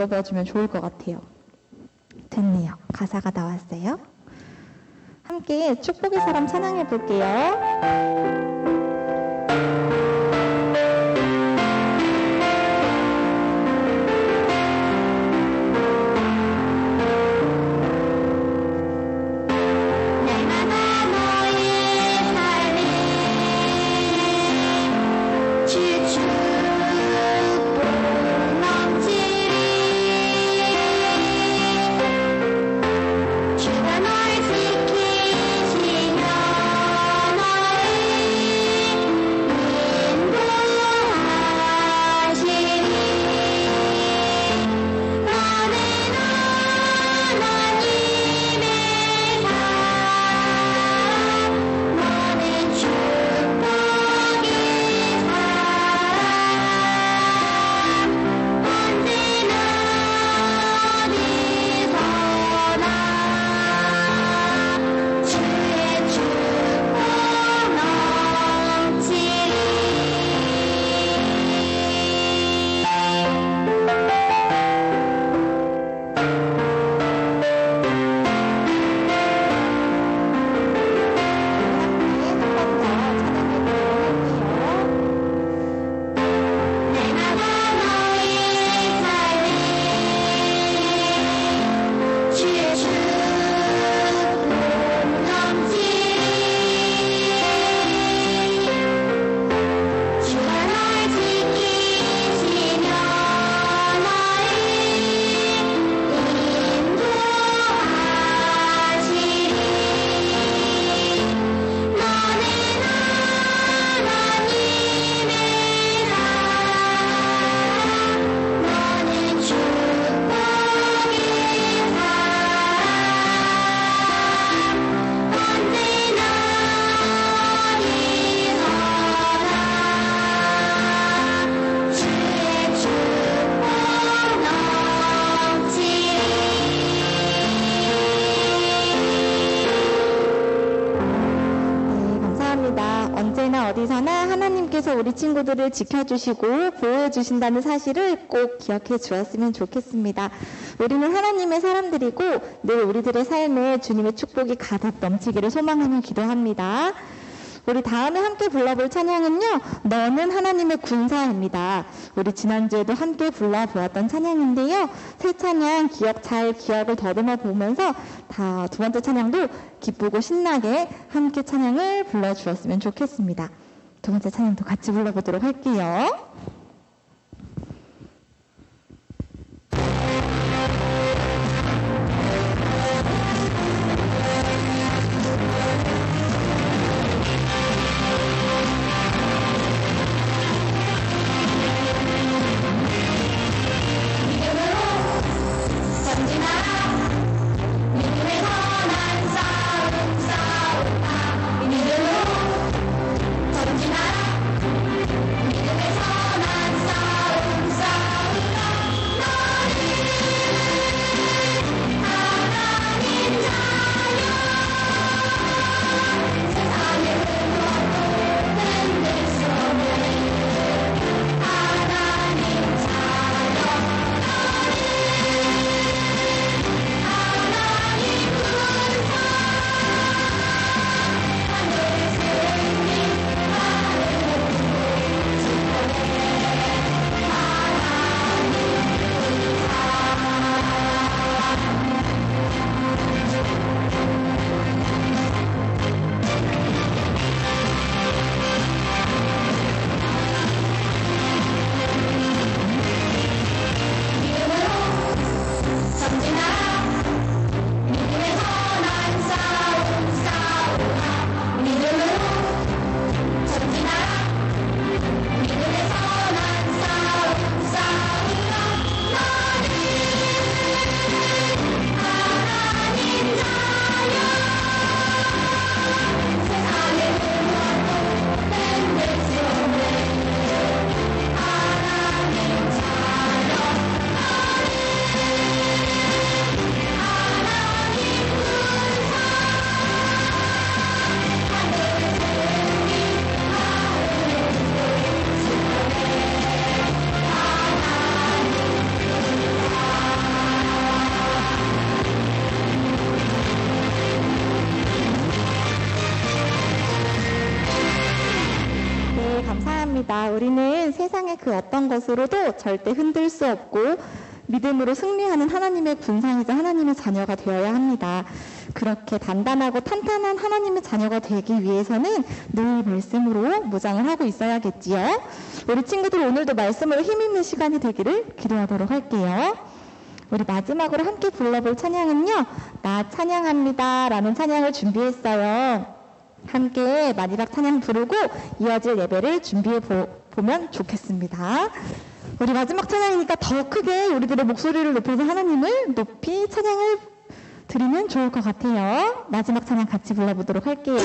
읽어주면 좋을 것 같아요. 됐네요. 가사가 나왔어요. 함께 축복의 사람 찬양해 볼게요. 언제나 어디서나 하나님께서 우리 친구들을 지켜주시고 보호해주신다는 사실을 꼭 기억해 주었으면 좋겠습니다. 우리는 하나님의 사람들이고 늘 우리들의 삶에 주님의 축복이 가득 넘치기를 소망하며 기도합니다. 우리 다음에 함께 불러볼 찬양은요, 너는 하나님의 군사입니다. 우리 지난주에도 함께 불러보았던 찬양인데요, 새 찬양 기억을 더듬어 보면서 다 두 번째 찬양도 기쁘고 신나게 함께 찬양을 불러주었으면 좋겠습니다. 두 번째 찬양도 같이 불러보도록 할게요. 전진하라 믿음의 선한 맞습니다. 우리는 세상의 그 어떤 것으로도 절대 흔들 수 없고 믿음으로 승리하는 하나님의 군상이자 하나님의 자녀가 되어야 합니다. 그렇게 단단하고 탄탄한 하나님의 자녀가 되기 위해서는 늘 말씀으로 무장을 하고 있어야겠지요. 우리 친구들 오늘도 말씀으로 힘있는 시간이 되기를 기도하도록 할게요. 우리 마지막으로 함께 불러볼 찬양은요, 나 찬양합니다 라는 찬양을 준비했어요. 함께 마지막 찬양 부르고 이어질 예배를 준비해 보면 좋겠습니다. 우리 마지막 찬양이니까 더 크게 우리들의 목소리를 높여서 하나님을 높이 찬양을 드리면 좋을 것 같아요. 마지막 찬양 같이 불러보도록 할게요.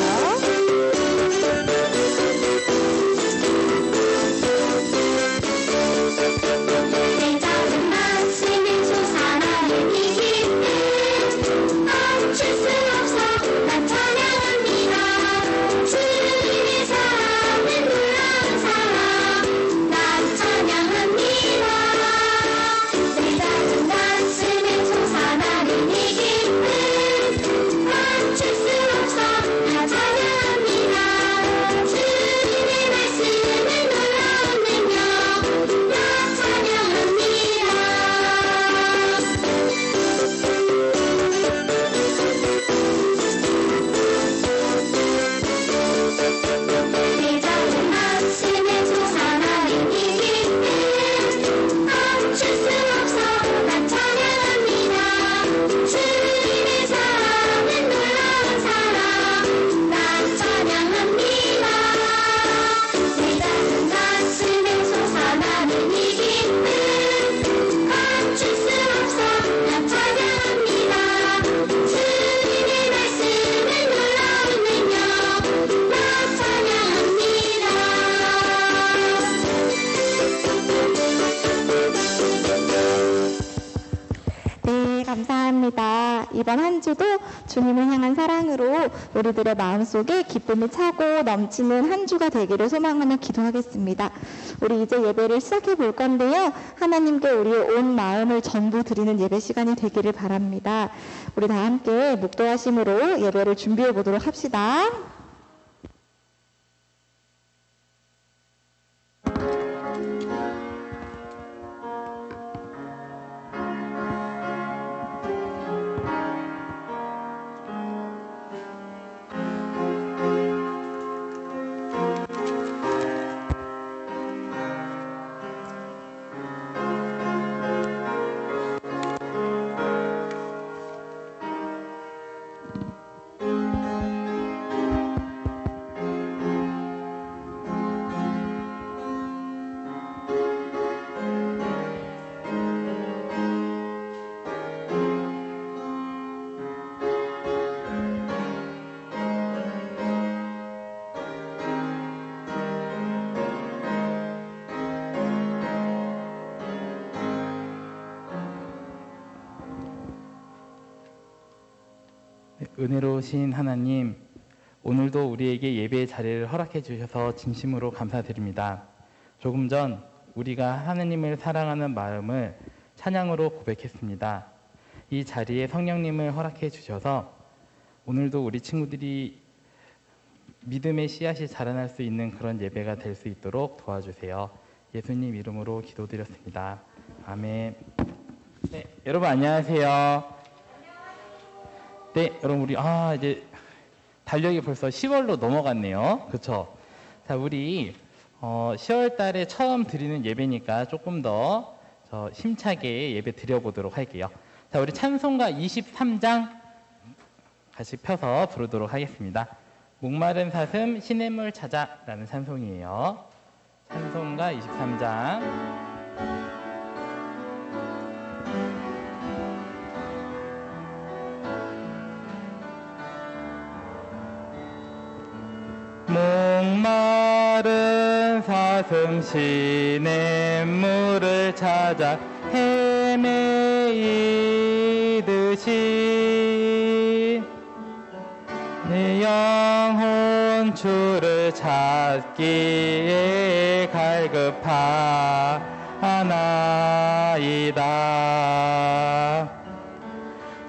감사합니다. 이번 한 주도 주님을 향한 사랑으로 우리들의 마음속에 기쁨이 차고 넘치는 한 주가 되기를 소망하며 기도하겠습니다. 우리 이제 예배를 시작해 볼 건데요. 하나님께 우리의 온 마음을 전부 드리는 예배 시간이 되기를 바랍니다. 우리 다 함께 묵도하심으로 예배를 준비해 보도록 합시다. 은혜로우신 하나님, 오늘도 우리에게 예배의 자리를 허락해 주셔서 진심으로 감사드립니다. 조금 전 우리가 하나님을 사랑하는 마음을 찬양으로 고백했습니다. 이 자리에 성령님을 허락해 주셔서 오늘도 우리 친구들이 믿음의 씨앗이 자라날 수 있는 그런 예배가 될 수 있도록 도와주세요. 예수님 이름으로 기도드렸습니다. 아멘. 네, 여러분 안녕하세요. 네, 여러분 우리 이제 달력이 벌써 10월로 넘어갔네요. 그렇죠? 자, 우리 10월 달에 처음 드리는 예배니까 조금 더 힘차게 예배 드려보도록 할게요. 자, 우리 찬송가 23장 같이 펴서 부르도록 하겠습니다. 목마른 사슴 시냇물 찾아라는 찬송이에요. 찬송가 23장. 목마른 사슴 시냇물을 찾아 헤매이듯이 내 영혼 주를 찾기에 갈급하나이다.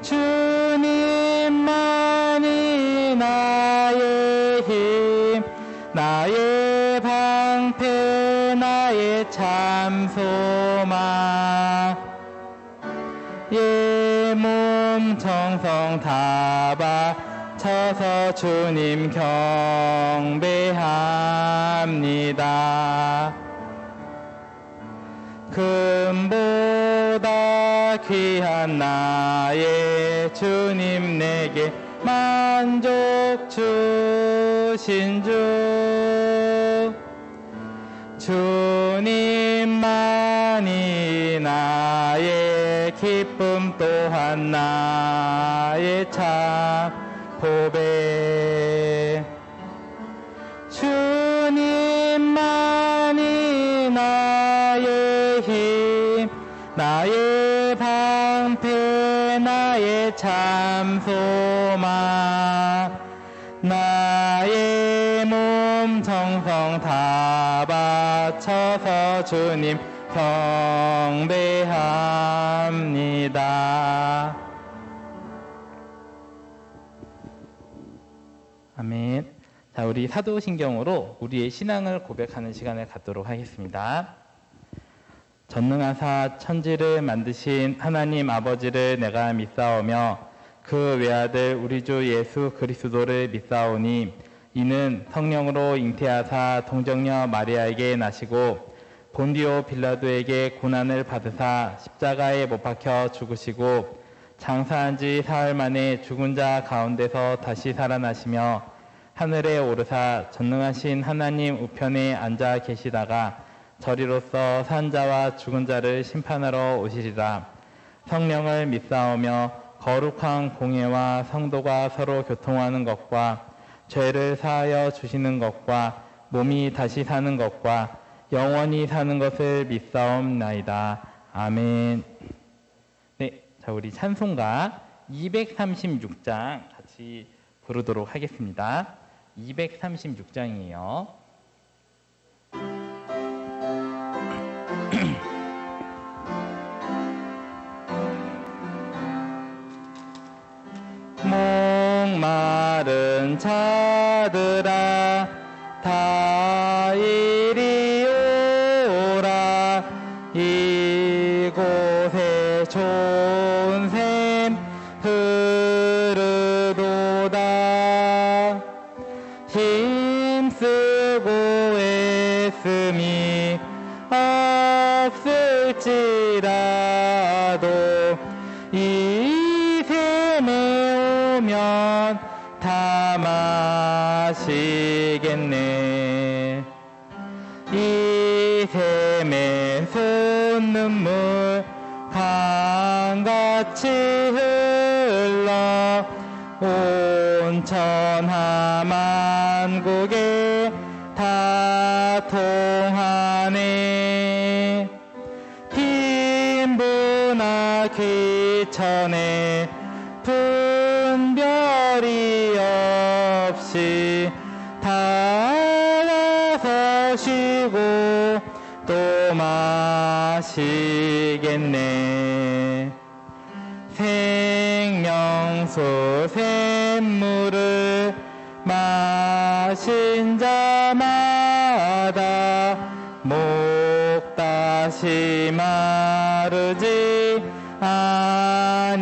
주님만이 나의 힘 나의 방패 몸 정성 다 바쳐서 주님 경배합니다. 금보다 귀한 나의 주님 내게 만족 주신 주 주님만이 나의 기쁨 또한 나의 참 보배 주님만이 나의 힘 나의 방패 나의 참 소망 나의 몸 정성 다 바쳐서 주님 경배합니다. 아멘. 자, 우리 사도신경으로 우리의 신앙을 고백하는 시간을 갖도록 하겠습니다. 전능하사 천지를 만드신 하나님 아버지를 내가 믿사오며 그 외아들 우리 주 예수 그리스도를 믿사오니 이는 성령으로 잉태하사 동정녀 마리아에게 나시고 본디오 빌라도에게 고난을 받으사 십자가에 못 박혀 죽으시고 장사한 지 사흘 만에 죽은 자 가운데서 다시 살아나시며 하늘에 오르사 전능하신 하나님 우편에 앉아 계시다가 저리로서 산 자와 죽은 자를 심판하러 오시리라. 성령을 믿사오며 거룩한 공예와 성도가 서로 교통하는 것과 죄를 사하여 주시는 것과 몸이 다시 사는 것과 영원히 사는 것을 믿사옵나이다. 아멘. 네, 자 우리 찬송가 236장 같이 부르도록 하겠습니다. 236장이에요. 목마른 자들아 다 이리 오라 이곳에 좋은 샘 흐르도다 힘쓰고 애씀이 없을지라도 이 샘에 오면 다 마시겠네. 이 샘에 솟는물 강같이 흘러 온 천하 만국에 다 통하네. 빈부나 귀천에 분별이 없이 다 와서 쉬고 또 마시겠네. 생명수 샘물을 마신 자마다 목 다시 마르지 아니하고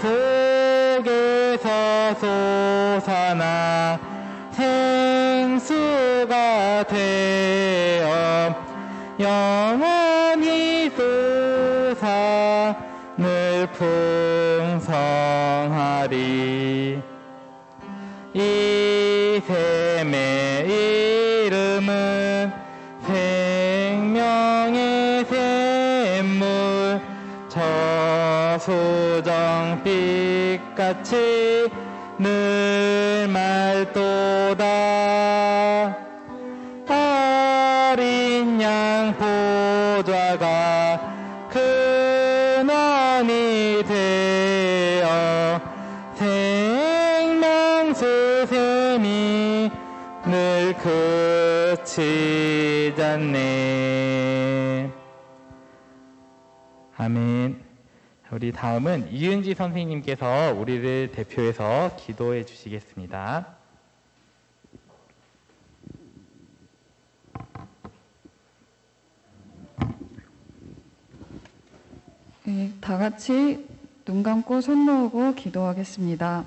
속에서 솟아나 생수가 되어 영원히 솟아 늘 풍성하리. 이 샘의 이름은 생명의 샘물 저수정빛같이 늘 맑도다. 어린 양 보좌가 근원이 되어 생명수 샘이 늘 그치지 않네. 아멘. 우리 다음은 이은지 선생님께서 우리를 대표해서 기도해 주시겠습니다. 다 같이 눈 감고 손 모으고 기도하겠습니다.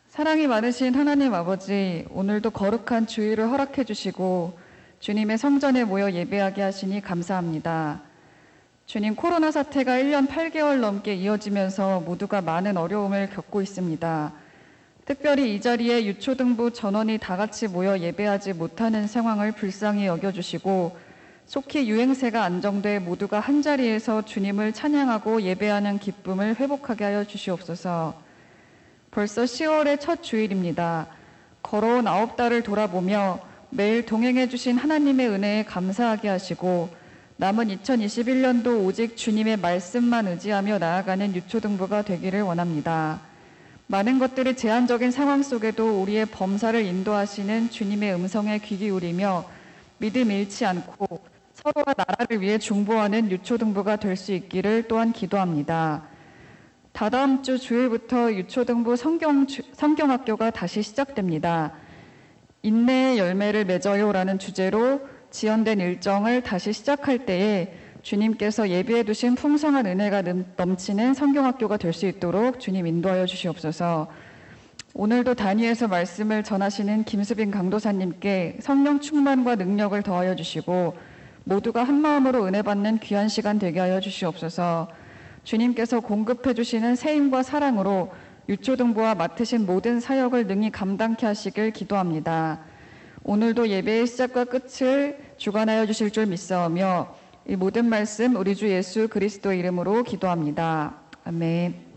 사랑이 많으신 하나님 아버지, 오늘도 거룩한 주일을 허락해 주시고 주님의 성전에 모여 예배하게 하시니 감사합니다. 주님, 코로나 사태가 1년 8개월 넘게 이어지면서 모두가 많은 어려움을 겪고 있습니다. 특별히 이 자리에 유초등부 전원이 다 같이 모여 예배하지 못하는 상황을 불쌍히 여겨주시고 속히 유행세가 안정돼 모두가 한자리에서 주님을 찬양하고 예배하는 기쁨을 회복하게 하여 주시옵소서. 벌써 10월의 첫 주일입니다. 걸어온 9달을 돌아보며 매일 동행해 주신 하나님의 은혜에 감사하게 하시고 남은 2021년도 오직 주님의 말씀만 의지하며 나아가는 유초등부가 되기를 원합니다. 많은 것들이 제한적인 상황 속에도 우리의 범사를 인도하시는 주님의 음성에 귀 기울이며 믿음 잃지 않고 서로가 나라를 위해 중보하는 유초등부가 될 수 있기를 또한 기도합니다. 다다음 주 주일부터 유초등부 성경학교가 다시 시작됩니다. 인내의 열매를 맺어요라는 주제로 지연된 일정을 다시 시작할 때에 주님께서 예비해 두신 풍성한 은혜가 넘치는 성경학교가 될 수 있도록 주님 인도하여 주시옵소서. 오늘도 단위에서 말씀을 전하시는 김수빈 강도사님께 성령 충만과 능력을 더하여 주시고 모두가 한마음으로 은혜 받는 귀한 시간 되게 하여 주시옵소서. 주님께서 공급해 주시는 세임과 사랑으로 유초등부와 맡으신 모든 사역을 능히 감당케 하시길 기도합니다. 오늘도 예배의 시작과 끝을 주관하여 주실 줄 믿사오며 이 모든 말씀 우리 주 예수 그리스도 이름으로 기도합니다. 아멘.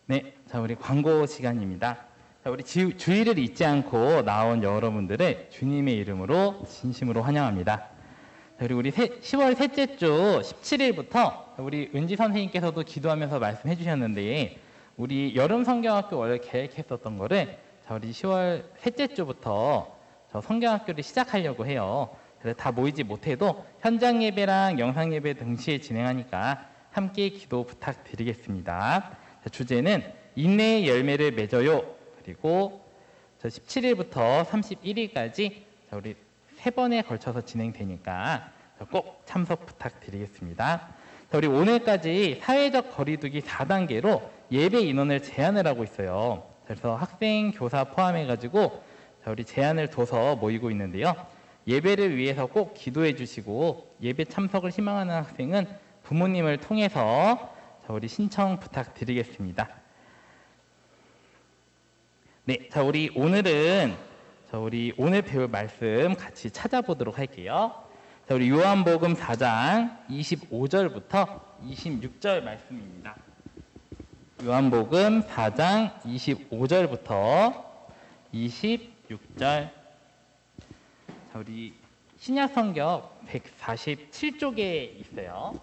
네, 자 우리 광고 시간입니다. 자, 우리 주일을 잊지 않고 나온 여러분들을 주님의 이름으로 진심으로 환영합니다. 자, 그리고 우리 10월 셋째 주 17일부터 우리 은지 선생님께서도 기도하면서 말씀해 주셨는데 우리 여름 성경학교 원래 계획했었던 거를 자, 우리 10월 셋째 주부터 저 성경학교를 시작하려고 해요. 그래서 다 모이지 못해도 현장 예배랑 영상 예배 동시에 진행하니까 함께 기도 부탁드리겠습니다. 자, 주제는 인내의 열매를 맺어요. 그리고 17일부터 31일까지 우리 3번에 걸쳐서 진행되니까 꼭 참석 부탁드리겠습니다. 자, 우리 오늘까지 사회적 거리두기 4단계로 예배 인원을 제한을 하고 있어요. 그래서 학생, 교사 포함해가지고 우리 제한을 둬서 모이고 있는데요. 예배를 위해서 꼭 기도해 주시고 예배 참석을 희망하는 학생은 부모님을 통해서 우리 신청 부탁드리겠습니다. 네, 자 우리 오늘은 우리 오늘 배울 말씀 같이 찾아보도록 할게요. 자, 우리 요한복음 4장 25절부터 26절 말씀입니다. 요한복음 4장 25절부터 26절. 자, 우리 신약 성경 147쪽에 있어요.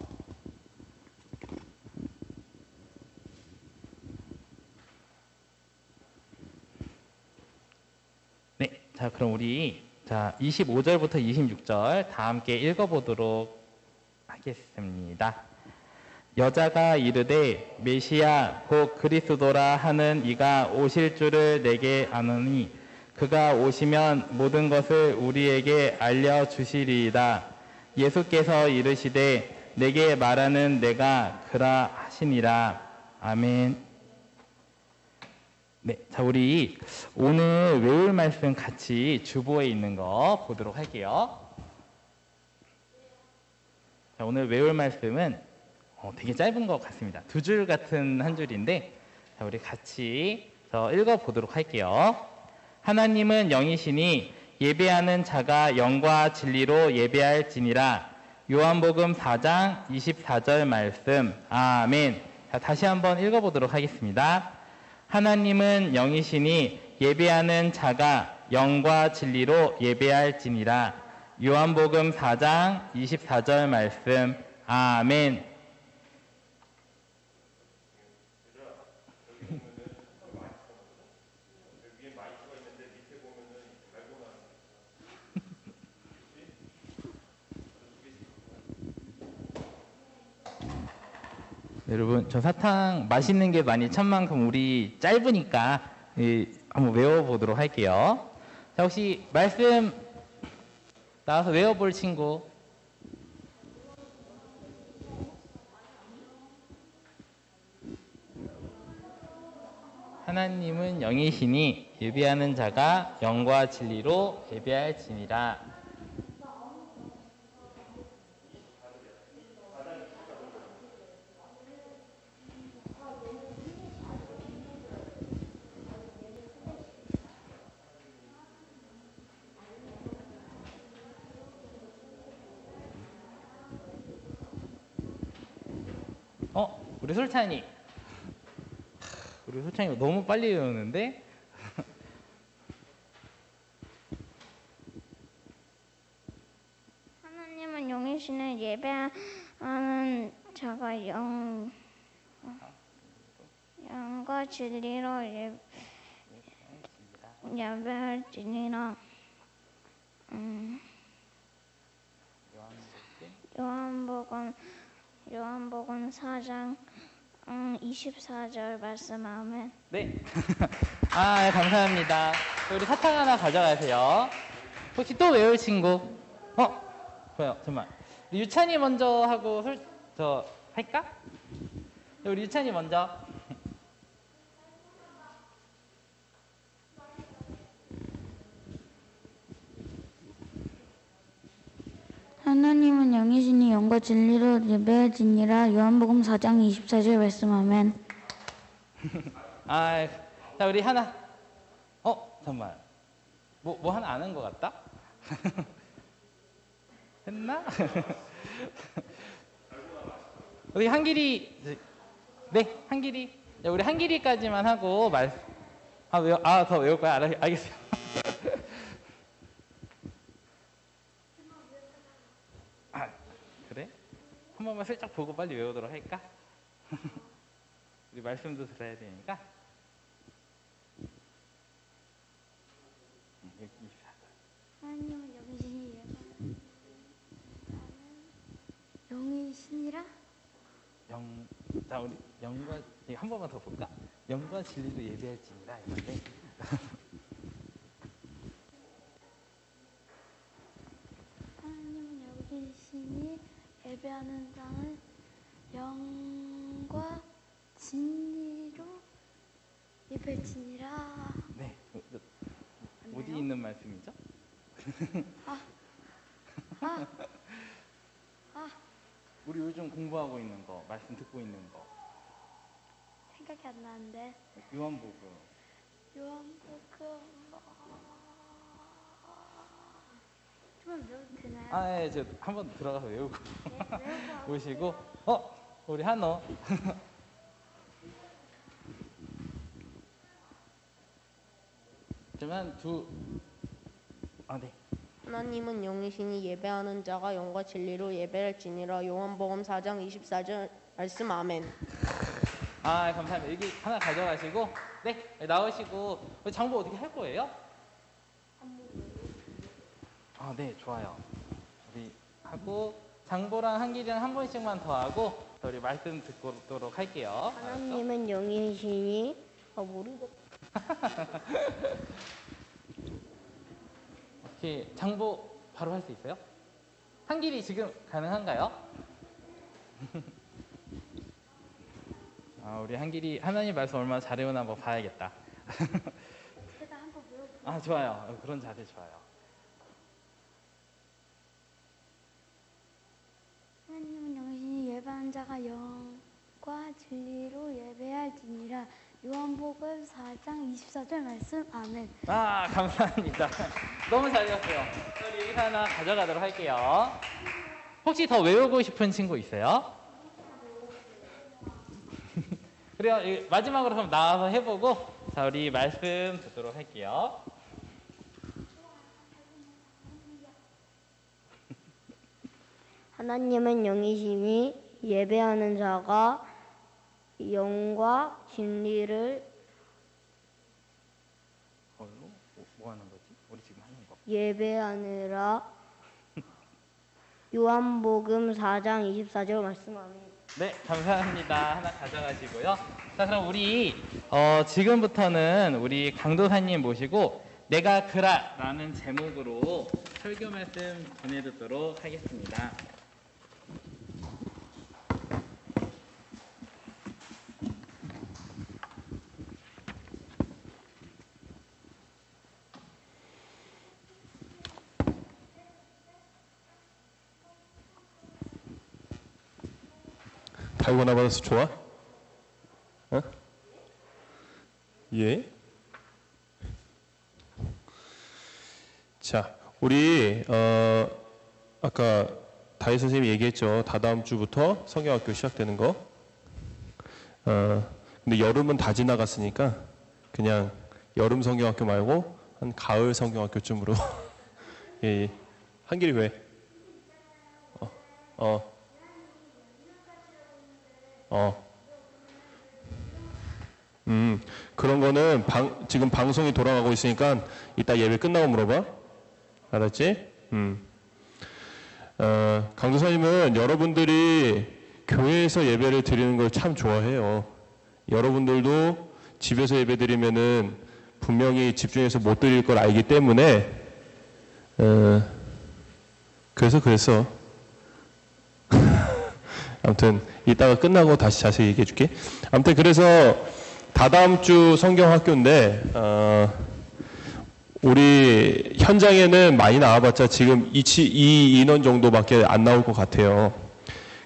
네, 자 그럼 우리 25절부터 26절 다 함께 읽어보도록 하겠습니다. 여자가 이르되 메시아 곧 그리스도라 하는 이가 오실 줄을 내게 아노니 그가 오시면 모든 것을 우리에게 알려주시리이다. 예수께서 이르시되 내게 말하는 내가 그라 하시니라. 아멘. 네, 자 우리 오늘 외울 말씀 같이 주보에 있는 거 보도록 할게요. 자, 오늘 외울 말씀은 되게 짧은 것 같습니다. 2줄 같은 한 줄인데 자, 우리 같이 읽어보도록 할게요. 하나님은 영이시니 예배하는 자가 영과 진리로 예배할지니라. 요한복음 4장 24절 말씀. 아멘. 자, 다시 한번 읽어보도록 하겠습니다. 하나님은 영이시니 예배하는 자가 영과 진리로 예배할지니라. 요한복음 4장 24절 말씀. 아멘. 여러분, 저 사탕 맛있는 게 많이 찬 만큼 우리 짧으니까 한번 외워보도록 할게요. 자, 혹시 말씀 나와서 외워볼 친구? 하나님은 영이시니 예배하는 자가 영과 진리로 예배할지니라. 우리 솔찬이. 우리 솔찬이 너무 빨리 외우는데? 하나님은 영이신을 예배하는 자가 영과 진리로 예배할지니라. 요한복음 4장 24절 말씀. 아멘. 네. 아, 감사합니다. 우리 사탕 하나 가져가세요. 혹시 또 외울 친구? 뭐야, 잠깐만. 우리 유찬이 먼저 하고 할까? 우리 유찬이 먼저. 하나님은 영이시니 영과 진리로 예배할지니라. 요한복음 4장 24절 말씀. 아멘. 아, 자, 우리 하나. 잠깐만. 뭐 하나 아는 것 같다? 했나? 우리 한길이. 네, 한길이. 야, 우리 한길이까지만 하고 더 외울 거야? 알겠어요. 그래? 한 번만 슬쩍 보고 빨리 외우도록 할까? 우리 말씀도 들어야 되니까. 하나님은 영이시니라. 자, 우리 영과 한 번만 더 볼까? 영과 진리로 예배할지니라 이건데. 하나님은 영이시니 예배하는 자는 영과 진리로 예배할지니라. 네. 어디 있는 말씀이죠? 우리 요즘 공부하고 있는 거, 말씀 듣고 있는 거. 생각이 안 나는데. 요한복음. 좀만 외워도 되나요? 네, 저 한번 들어가서 외우고 외우고 오시고. 우리 한호. 그러면 네. 하나님은 영이시니 예배하는 자가 영과 진리로 예배할지니라. 요한복음 4장 24절 말씀. 아멘. 감사합니다. 여기 하나 가져가시고, 네, 나오시고. 장보 어떻게 할 거예요? 네, 좋아요. 우리 하고 장보랑 한길이랑 한 번씩만 더 하고 우리 말씀 듣도록 할게요. 하나님은 영이시니 모르겠다. 오케이, 장보 바로 할 수 있어요? 한길이 지금 가능한가요? 우리 한길이 하나님 말씀 얼마나 잘 외우나 한번 봐야겠다. 제가 한번 외워볼게요. 좋아요. 그런 자세 좋아요. 하나님은 영이시니 예배하는 자가 영과 진리로 예배할지니라. 요한복음 4장 24절 말씀. 아멘. 감사합니다. 너무 잘 외웠어요. 우리 여기서 하나 가져가도록 할게요. 혹시 더 외우고 싶은 친구 있어요? 그래요. 마지막으로 그럼 나와서 해보고 자, 우리 말씀 듣도록 할게요. 하나님은 영이시니 예배하는 자가 영과 진리를 뭐 하는 거지? 우리 지금 하는 거. 예배하느라. 요한복음 4장 24절 말씀합니다. 네, 감사합니다. 하나 가져가시고요. 자, 그럼 우리 지금부터는 우리 강도사님 모시고 내가 그라라는 제목으로 설교 말씀 전해듣도록 하겠습니다. 달고나 받아서 좋아? 어? 예? 자, 우리 아까 다혜 선생님이 얘기했죠. 다다음 주부터 성경학교 시작되는 거. 근데 여름은 다 지나갔으니까 그냥 여름 성경학교 말고 한 가을 성경학교쯤으로 예. 한길이 왜? 그런 거는 지금 방송이 돌아가고 있으니까 이따 예배 끝나고 물어봐. 알았지? 강도사님은 여러분들이 교회에서 예배를 드리는 걸 참 좋아해요. 여러분들도 집에서 예배 드리면은 분명히 집중해서 못 드릴 걸 알기 때문에 그래서 아무튼 이따가 끝나고 다시 자세히 얘기해 줄게. 아무튼 그래서 다다음 주 성경학교인데 우리 현장에는 많이 나와봤자 지금 이 인원 정도밖에 안 나올 것 같아요.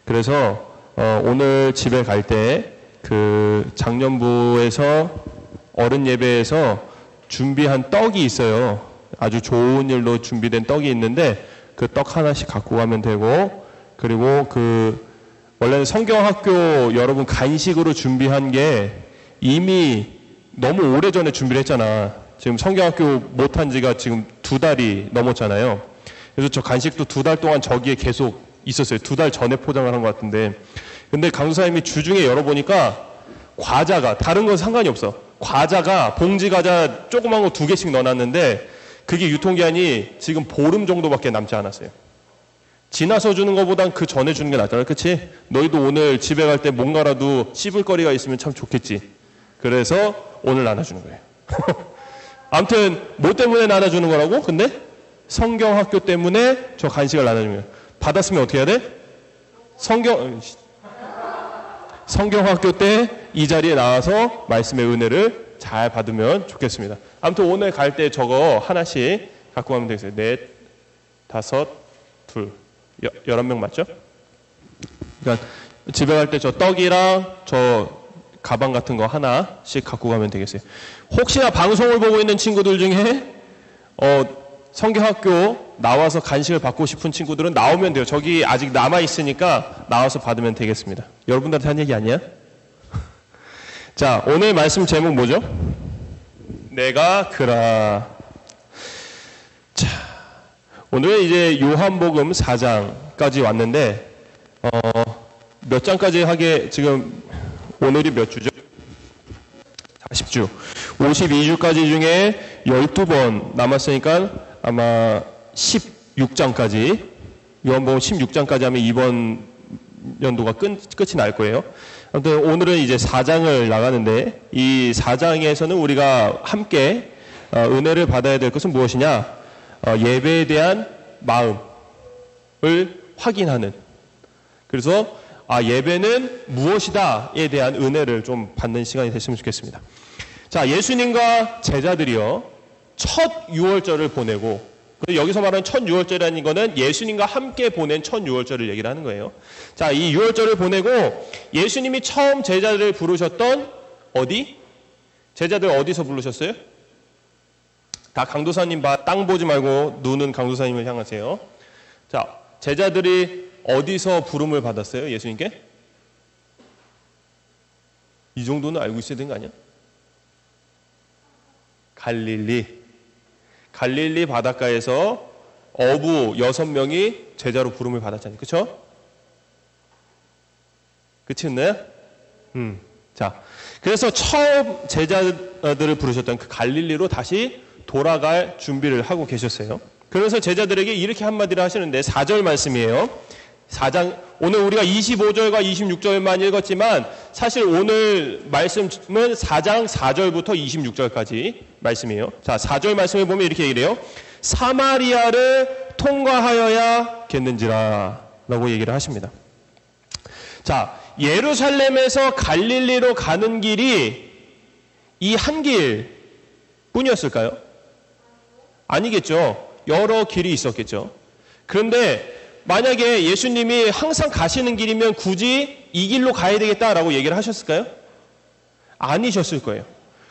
그래서 오늘 집에 갈 때 그 작년부에서 어른 예배에서 준비한 떡이 있어요. 아주 좋은 일로 준비된 떡이 있는데 그 떡 하나씩 갖고 가면 되고, 그리고 원래는 성경학교 여러분 간식으로 준비한 게 이미 너무 오래전에 준비를 했잖아. 지금 성경학교 못한 지가 지금 2달이 넘었잖아요. 그래서 저 간식도 2달 동안 저기에 계속 있었어요. 2달 전에 포장을 한 것 같은데. 근데 강사님이 주중에 열어보니까 과자가, 다른 건 상관이 없어. 과자가, 봉지 과자 조그만 거 2개씩 넣어놨는데 그게 유통기한이 지금 보름 정도밖에 남지 않았어요. 지나서 주는 것보단 그 전에 주는 게 낫잖아. 그치? 너희도 오늘 집에 갈 때 뭔가라도 씹을 거리가 있으면 참 좋겠지. 그래서 오늘 나눠주는 거예요. 아무튼 뭐 때문에 나눠주는 거라고? 근데 성경학교 때문에 저 간식을 나눠주는 거예요. 받았으면 어떻게 해야 돼? 성경학교 때 이 자리에 나와서 말씀의 은혜를 잘 받으면 좋겠습니다. 아무튼 오늘 갈 때 저거 하나씩 갖고 가면 되겠어요. 4, 5, 2, 11명 맞죠? 그러니까 집에 갈 때 저 떡이랑 저 가방 같은 거 하나씩 갖고 가면 되겠어요. 혹시나 방송을 보고 있는 친구들 중에 성경학교 나와서 간식을 받고 싶은 친구들은 나오면 돼요. 저기 아직 남아 있으니까 나와서 받으면 되겠습니다. 여러분들한테 한 얘기 아니야? 자, 오늘 말씀 제목 뭐죠? 내가 그라. 자, 오늘은 이제 요한복음 4장까지 왔는데 몇 장까지 하게 지금 오늘이 몇 주죠? 40주. 52주까지 중에 12번 남았으니까 아마 16장까지, 요한복음 16장까지 하면 이번 연도가 끝이 날 거예요. 아무튼 오늘은 이제 4장을 나가는데 이 4장에서는 우리가 함께 은혜를 받아야 될 것은 무엇이냐? 예배에 대한 마음을 확인하는. 그래서 예배는 무엇이다에 대한 은혜를 좀 받는 시간이 됐으면 좋겠습니다. 자, 예수님과 제자들이요, 첫 유월절을 보내고, 여기서 말하는 첫 유월절이라는 거는 예수님과 함께 보낸 첫 유월절을 얘기를 하는 거예요. 자, 이 유월절을 보내고 예수님이 처음 제자들을 부르셨던 어디? 제자들 어디서 부르셨어요? 다 강도사님 땅 보지 말고 눈은 강도사님을 향하세요. 자, 제자들이 어디서 부름을 받았어요? 예수님께? 이 정도는 알고 있어야 되는 거 아니야? 갈릴리 바닷가에서 어부 6명이 제자로 부름을 받았잖아요. 그렇죠? 그치, 은나야? 자, 그래서 처음 제자들을 부르셨던 그 갈릴리로 다시 돌아갈 준비를 하고 계셨어요. 그래서 제자들에게 이렇게 한마디를 하시는데 4절 말씀이에요. 4장, 오늘 우리가 25절과 26절만 읽었지만 사실 오늘 말씀은 4장 4절부터 26절까지 말씀이에요. 자, 4절 말씀에 보면 이렇게 얘기를 해요. 사마리아를 통과하여야겠는지라 라고 얘기를 하십니다. 자, 예루살렘에서 갈릴리로 가는 길이 이 한 길 뿐이었을까요? 아니겠죠. 여러 길이 있었겠죠. 그런데 만약에 예수님이 항상 가시는 길이면 굳이 이 길로 가야 되겠다라고 얘기를 하셨을까요? 아니셨을 거예요.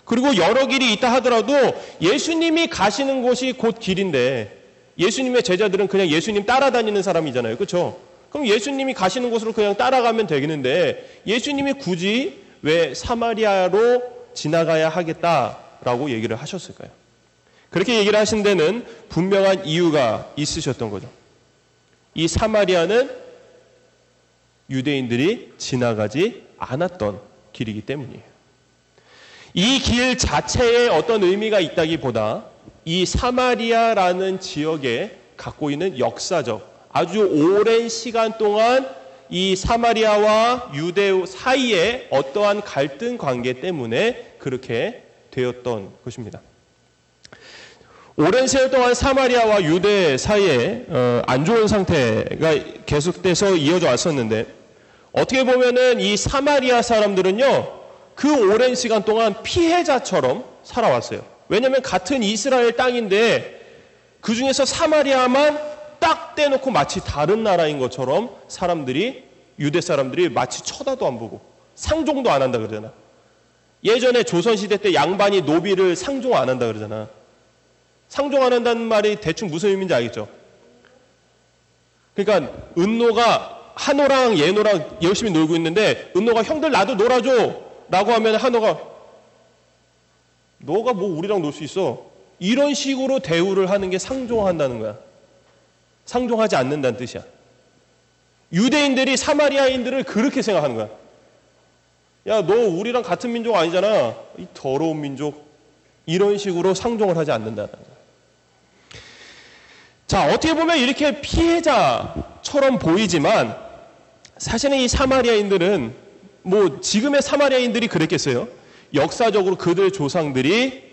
그리고 여러 길이 있다 하더라도 예수님이 가시는 곳이 곧 길인데 예수님의 제자들은 그냥 예수님 따라다니는 사람이잖아요. 그렇죠? 그럼 예수님이 가시는 곳으로 그냥 따라가면 되겠는데 예수님이 굳이 왜 사마리아로 지나가야 하겠다라고 얘기를 하셨을까요? 그렇게 얘기를 하신 데는 분명한 이유가 있으셨던 거죠. 이 사마리아는 유대인들이 지나가지 않았던 길이기 때문이에요. 이 길 자체에 어떤 의미가 있다기보다 이 사마리아라는 지역에 갖고 있는 역사적, 아주 오랜 시간 동안 이 사마리아와 유대 사이에 어떠한 갈등 관계 때문에 그렇게 되었던 것입니다. 오랜 세월 동안 사마리아와 유대 사이에 안 좋은 상태가 계속돼서 이어져 왔었는데 어떻게 보면은 이 사마리아 사람들은요 그 오랜 시간 동안 피해자처럼 살아왔어요. 왜냐하면 같은 이스라엘 땅인데 그 중에서 사마리아만 딱 떼놓고 마치 다른 나라인 것처럼 유대 사람들이 마치 쳐다도 안 보고 상종도 안 한다 그러잖아. 예전에 조선시대 때 양반이 노비를 상종 안 한다 그러잖아. 상종 안 한다는 말이 대충 무슨 의미인지 알겠죠? 그러니까 은노가 한호랑 예노랑 열심히 놀고 있는데 은노가 형들 나도 놀아줘 라고 하면 한호가 너가 뭐 우리랑 놀 수 있어? 이런 식으로 대우를 하는 게 상종한다는 거야. 상종하지 않는다는 뜻이야. 유대인들이 사마리아인들을 그렇게 생각하는 거야. 야, 너 우리랑 같은 민족 아니잖아. 이 더러운 민족. 이런 식으로 상종을 하지 않는다는 거야. 자, 어떻게 보면 이렇게 피해자처럼 보이지만 사실은 이 사마리아인들은 뭐 지금의 사마리아인들이 그랬겠어요. 역사적으로 그들 조상들이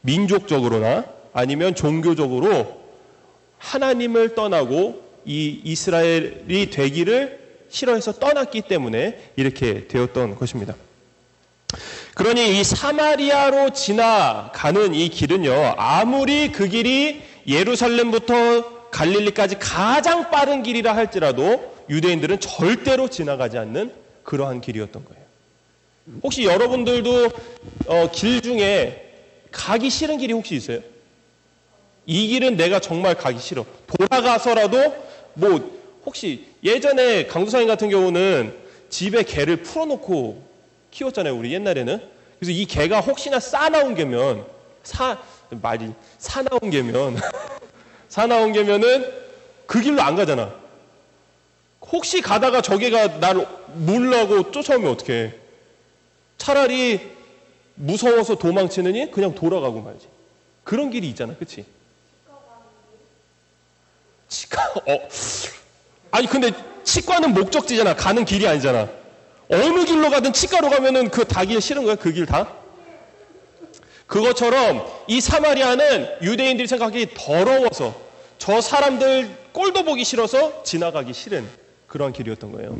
민족적으로나 아니면 종교적으로 하나님을 떠나고 이 이스라엘이 되기를 싫어해서 떠났기 때문에 이렇게 되었던 것입니다. 그러니 이 사마리아로 지나가는 이 길은요, 아무리 그 길이 예루살렘부터 갈릴리까지 가장 빠른 길이라 할지라도 유대인들은 절대로 지나가지 않는 그러한 길이었던 거예요. 혹시 여러분들도 길 중에 가기 싫은 길이 혹시 있어요? 이 길은 내가 정말 가기 싫어. 돌아가서라도 뭐 혹시 예전에 강도사님 같은 경우는 집에 개를 풀어놓고 키웠잖아요. 우리 옛날에는. 그래서 이 개가 혹시나 싸나온 개면 사나운 개면은 그 길로 안 가잖아. 혹시 가다가 저 개가 날 물라고 쫓아오면 어떡해. 차라리 무서워서 도망치느니 그냥 돌아가고 말지. 그런 길이 있잖아. 그치? 아니 근데 치과는 목적지잖아. 가는 길이 아니잖아. 어느 길로 가든 치과로 가면은 그 다 길 싫은 거야? 그 길 다? 그것처럼 이 사마리아는 유대인들이 생각하기 더러워서 저 사람들 꼴도 보기 싫어서 지나가기 싫은 그런 길이었던 거예요.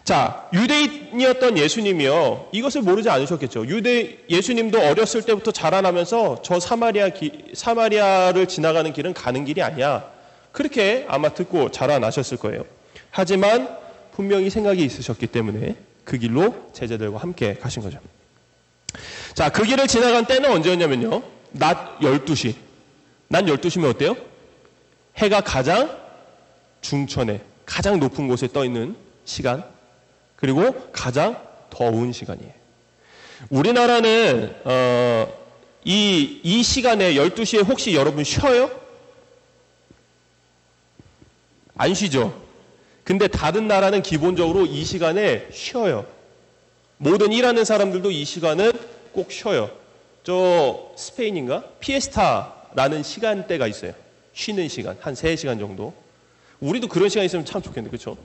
자, 유대인이었던 예수님이요. 이것을 모르지 않으셨겠죠. 예수님도 어렸을 때부터 자라나면서 저 사마리아를 지나가는 길은 가는 길이 아니야. 그렇게 아마 듣고 자라나셨을 거예요. 하지만 분명히 생각이 있으셨기 때문에 그 길로 제자들과 함께 가신 거죠. 자, 그 길을 지나간 때는 언제였냐면요. 낮 12시. 낮 12시면 어때요? 해가 가장 중천에 가장 높은 곳에 떠 있는 시간, 그리고 가장 더운 시간이에요. 우리나라는 이 시간에 12시에 혹시 여러분 쉬어요? 안 쉬죠? 근데 다른 나라는 기본적으로 이 시간에 쉬어요. 모든 일하는 사람들도 이 시간은 꼭 쉬어요. 저 스페인인가? 피에스타라는 시간대가 있어요. 쉬는 시간, 한 3시간 정도. 우리도 그런 시간 있으면 참 좋겠는데, 그렇죠?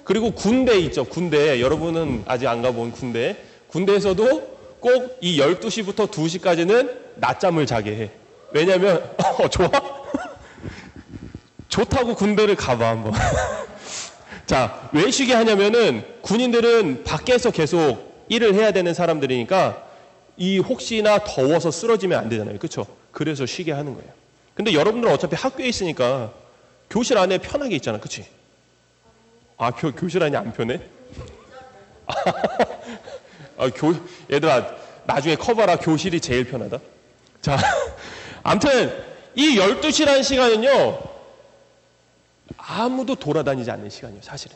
그리고 군대 있죠. 군대. 여러분은 아직 안 가본 군대. 군대에서도 꼭 이 12시부터 2시까지는 낮잠을 자게 해. 왜냐면 좋아? 좋다고 군대를 가봐 한번. 자, 왜 쉬게 하냐면은 군인들은 밖에서 계속 일을 해야 되는 사람들이니까 이 혹시나 더워서 쓰러지면 안 되잖아요. 그렇죠? 그래서 쉬게 하는 거예요. 근데 여러분들은 어차피 학교에 있으니까 교실 안에 편하게 있잖아. 그렇지? 아, 교실 안이 안 편해? 얘들아, 나중에 커봐라. 교실이 제일 편하다. 자, 아무튼 이 12시라는 시간은요, 아무도 돌아다니지 않는 시간이에요, 사실은.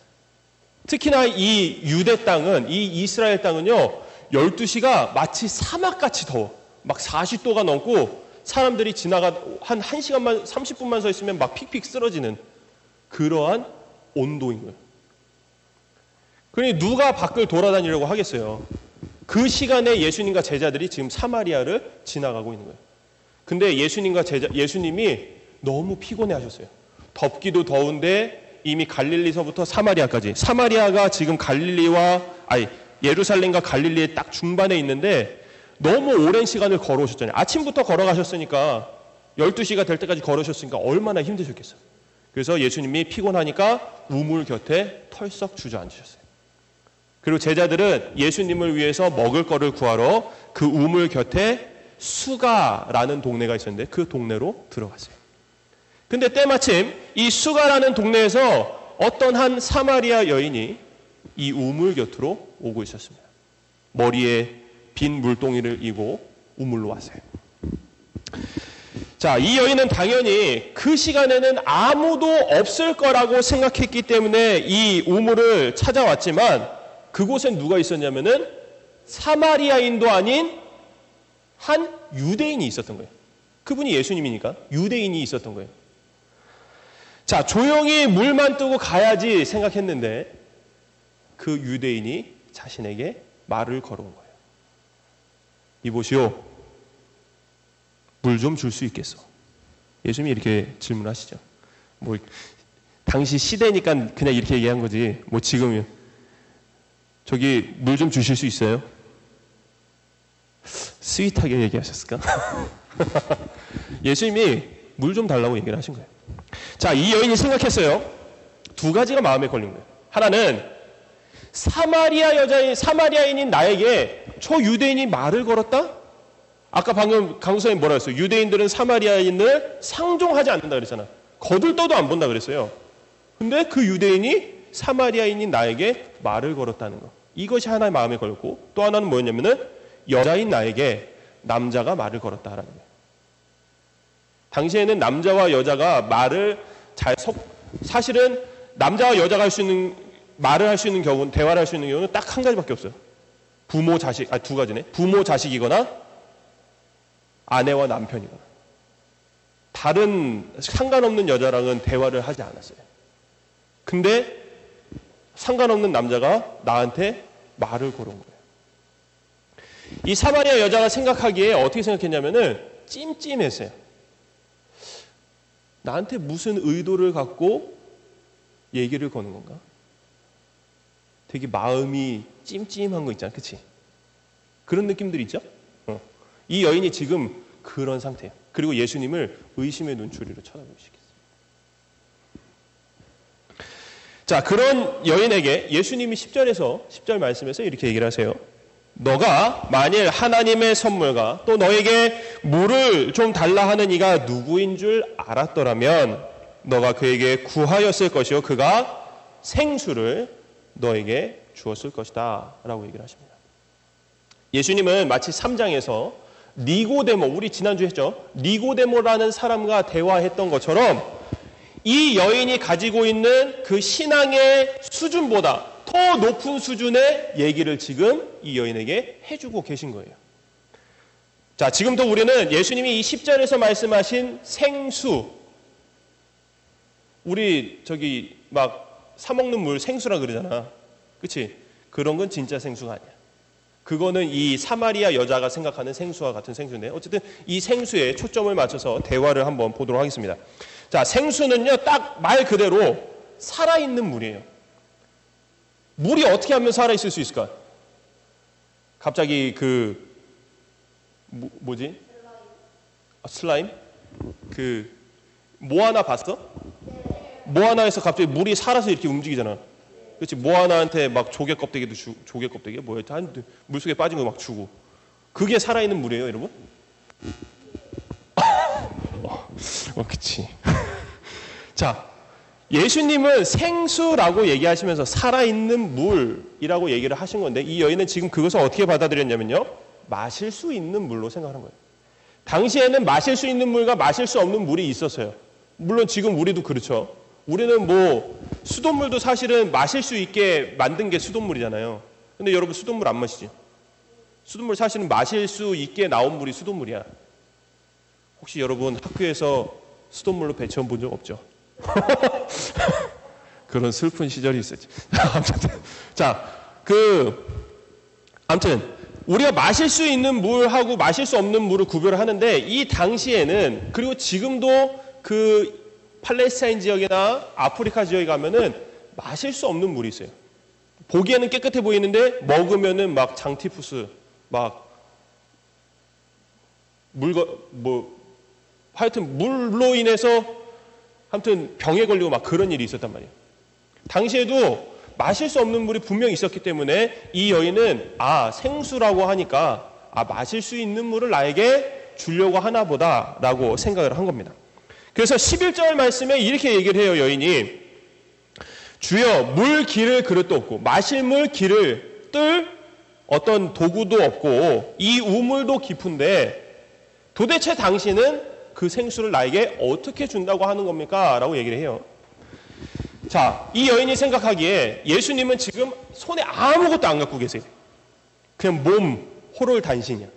특히나 이 유대 땅은, 이 이스라엘 땅은요, 12시가 마치 사막같이 더워. 막 40도가 넘고 사람들이 한 1시간만, 30분만 서 있으면 막 픽픽 쓰러지는 그러한 온도인 거예요. 그러니 누가 밖을 돌아다니려고 하겠어요. 그 시간에 예수님과 제자들이 지금 사마리아를 지나가고 있는 거예요. 근데 예수님이 너무 피곤해 하셨어요. 덥기도 더운데 이미 갈릴리서부터 사마리아까지. 사마리아가 지금 예루살렘과 갈릴리의 딱 중반에 있는데 너무 오랜 시간을 걸어오셨잖아요. 아침부터 걸어가셨으니까 12시가 될 때까지 걸으셨으니까 얼마나 힘드셨겠어요. 그래서 예수님이 피곤하니까 우물 곁에 털썩 주저앉으셨어요. 그리고 제자들은 예수님을 위해서 먹을 거를 구하러 그 우물 곁에 수가라는 동네가 있었는데 그 동네로 들어갔어요. 근데 때마침 이 수가라는 동네에서 어떤 한 사마리아 여인이 이 우물 곁으로 오고 있었습니다. 머리에 빈 물동이를 이고 우물로 왔어요. 자, 이 여인은 당연히 그 시간에는 아무도 없을 거라고 생각했기 때문에 이 우물을 찾아왔지만 그곳엔 누가 있었냐면은 사마리아인도 아닌 한 유대인이 있었던 거예요. 그분이 예수님이니까 유대인이 있었던 거예요. 자, 조용히 물만 뜨고 가야지 생각했는데 그 유대인이 자신에게 말을 걸어온 거예요. 이보시오, 물 좀 줄 수 있겠어? 예수님이 이렇게 질문하시죠. 뭐 당시 시대니까 그냥 이렇게 얘기한 거지. 뭐 지금은 저기 물 좀 주실 수 있어요? 스윗하게 얘기하셨을까? 예수님이 물 좀 달라고 얘기를 하신 거예요. 자, 이 여인이 생각했어요. 두 가지가 마음에 걸린 거예요. 하나는 사마리아인인 나에게 저 유대인이 말을 걸었다? 아까 방금 강수사님 뭐라 했어요? 유대인들은 사마리아인을 상종하지 않는다 그랬잖아. 거들떠도 안 본다 그랬어요. 근데 그 유대인이 사마리아인인 나에게 말을 걸었다는 거. 이것이 하나의 마음에 걸렸고 또 하나는 뭐였냐면은 여자인 나에게 남자가 말을 걸었다라는 거예요. 당시에는 남자와 여자가 말을 사실은 남자와 여자가 할 수 있는 말을 할 수 있는 경우는 대화를 할 수 있는 경우는 딱 한 가지밖에 없어요. 부모 자식, 두 가지네. 부모 자식이거나 아내와 남편이거나. 다른 상관없는 여자랑은 대화를 하지 않았어요. 근데 상관없는 남자가 나한테 말을 걸어온 거예요. 이 사마리아 여자가 생각하기에 어떻게 생각했냐면은 찜찜했어요. 나한테 무슨 의도를 갖고 얘기를 거는 건가? 되게 마음이 찜찜한 거 있잖아. 그치? 그런 느낌들 있죠? 이 여인이 지금 그런 상태예요. 그리고 예수님을 의심의 눈초리로 쳐다보고 있겠어요. 자, 그런 여인에게 예수님이 10절 말씀에서 이렇게 얘기를 하세요. 너가 만일 하나님의 선물과 또 너에게 물을 좀 달라 하는 이가 누구인 줄 알았더라면 너가 그에게 구하였을 것이요 그가 생수를 너에게 주었을 것이다 라고 얘기를 하십니다. 예수님은 마치 3장에서 니고데모, 우리 지난주에 했죠. 니고데모라는 사람과 대화했던 것처럼 이 여인이 가지고 있는 그 신앙의 수준보다 더 높은 수준의 얘기를 지금 이 여인에게 해주고 계신 거예요. 자, 지금도 우리는 예수님이 이 10절에서 말씀하신 생수, 우리 저기 막 사 먹는 물 생수라 그러잖아. 그치? 그런 건 진짜 생수가 아니야. 그거는 이 사마리아 여자가 생각하는 생수와 같은 생수인데, 어쨌든 이 생수에 초점을 맞춰서 대화를 한번 보도록 하겠습니다. 자, 생수는요, 딱 말 그대로 살아있는 물이에요. 물이 어떻게 하면 살아있을 수 있을까? 갑자기 뭐지? 슬라임? 모아나 봤어? 모아나에서 갑자기 물이 살아서 이렇게 움직이잖아. 그렇지? 모아나한테 막 조개 껍데기도 조개 kop데기가 뭐였지? 물속에 빠진 거 막 주고. 그게 살아있는 물이에요, 여러분? 그치. 자, 예수님은 생수라고 얘기하시면서 살아있는 물이라고 얘기를 하신 건데, 이 여인은 지금 그것을 어떻게 받아들였냐면요, 마실 수 있는 물로 생각하는 거예요. 당시에는 마실 수 있는 물과 마실 수 없는 물이 있었어요. 물론 지금 우리도 그렇죠. 우리는 뭐 수돗물도 사실은 마실 수 있게 만든 게 수돗물이잖아요. 근데 여러분 수돗물 안 마시죠? 수돗물 사실은 마실 수 있게 나온 물이 수돗물이야. 혹시 여러분 학교에서 수돗물로 배 처음 본 적 없죠? 그런 슬픈 시절이 있었지. 자, 아무튼 우리가 마실 수 있는 물하고 마실 수 없는 물을 구별을 하는데, 이 당시에는, 그리고 지금도 팔레스타인 지역이나 아프리카 지역에 가면은 마실 수 없는 물이 있어요. 보기에는 깨끗해 보이는데 먹으면은 막 장티푸스, 하여튼 물로 인해서 아무튼 병에 걸리고 막 그런 일이 있었단 말이에요. 당시에도 마실 수 없는 물이 분명히 있었기 때문에 이 여인은 생수라고 하니까 마실 수 있는 물을 나에게 주려고 하나 보다라고 생각을 한 겁니다. 그래서 11절 말씀에 이렇게 얘기를 해요. 여인이 주여 물 기를 그릇도 없고 마실 물 기를 뜰 어떤 도구도 없고 이 우물도 깊은데 도대체 당신은 그 생수를 나에게 어떻게 준다고 하는 겁니까? 라고 얘기를 해요. 자, 이 여인이 생각하기에 예수님은 지금 손에 아무것도 안 갖고 계세요. 그냥 호롤 단신이야.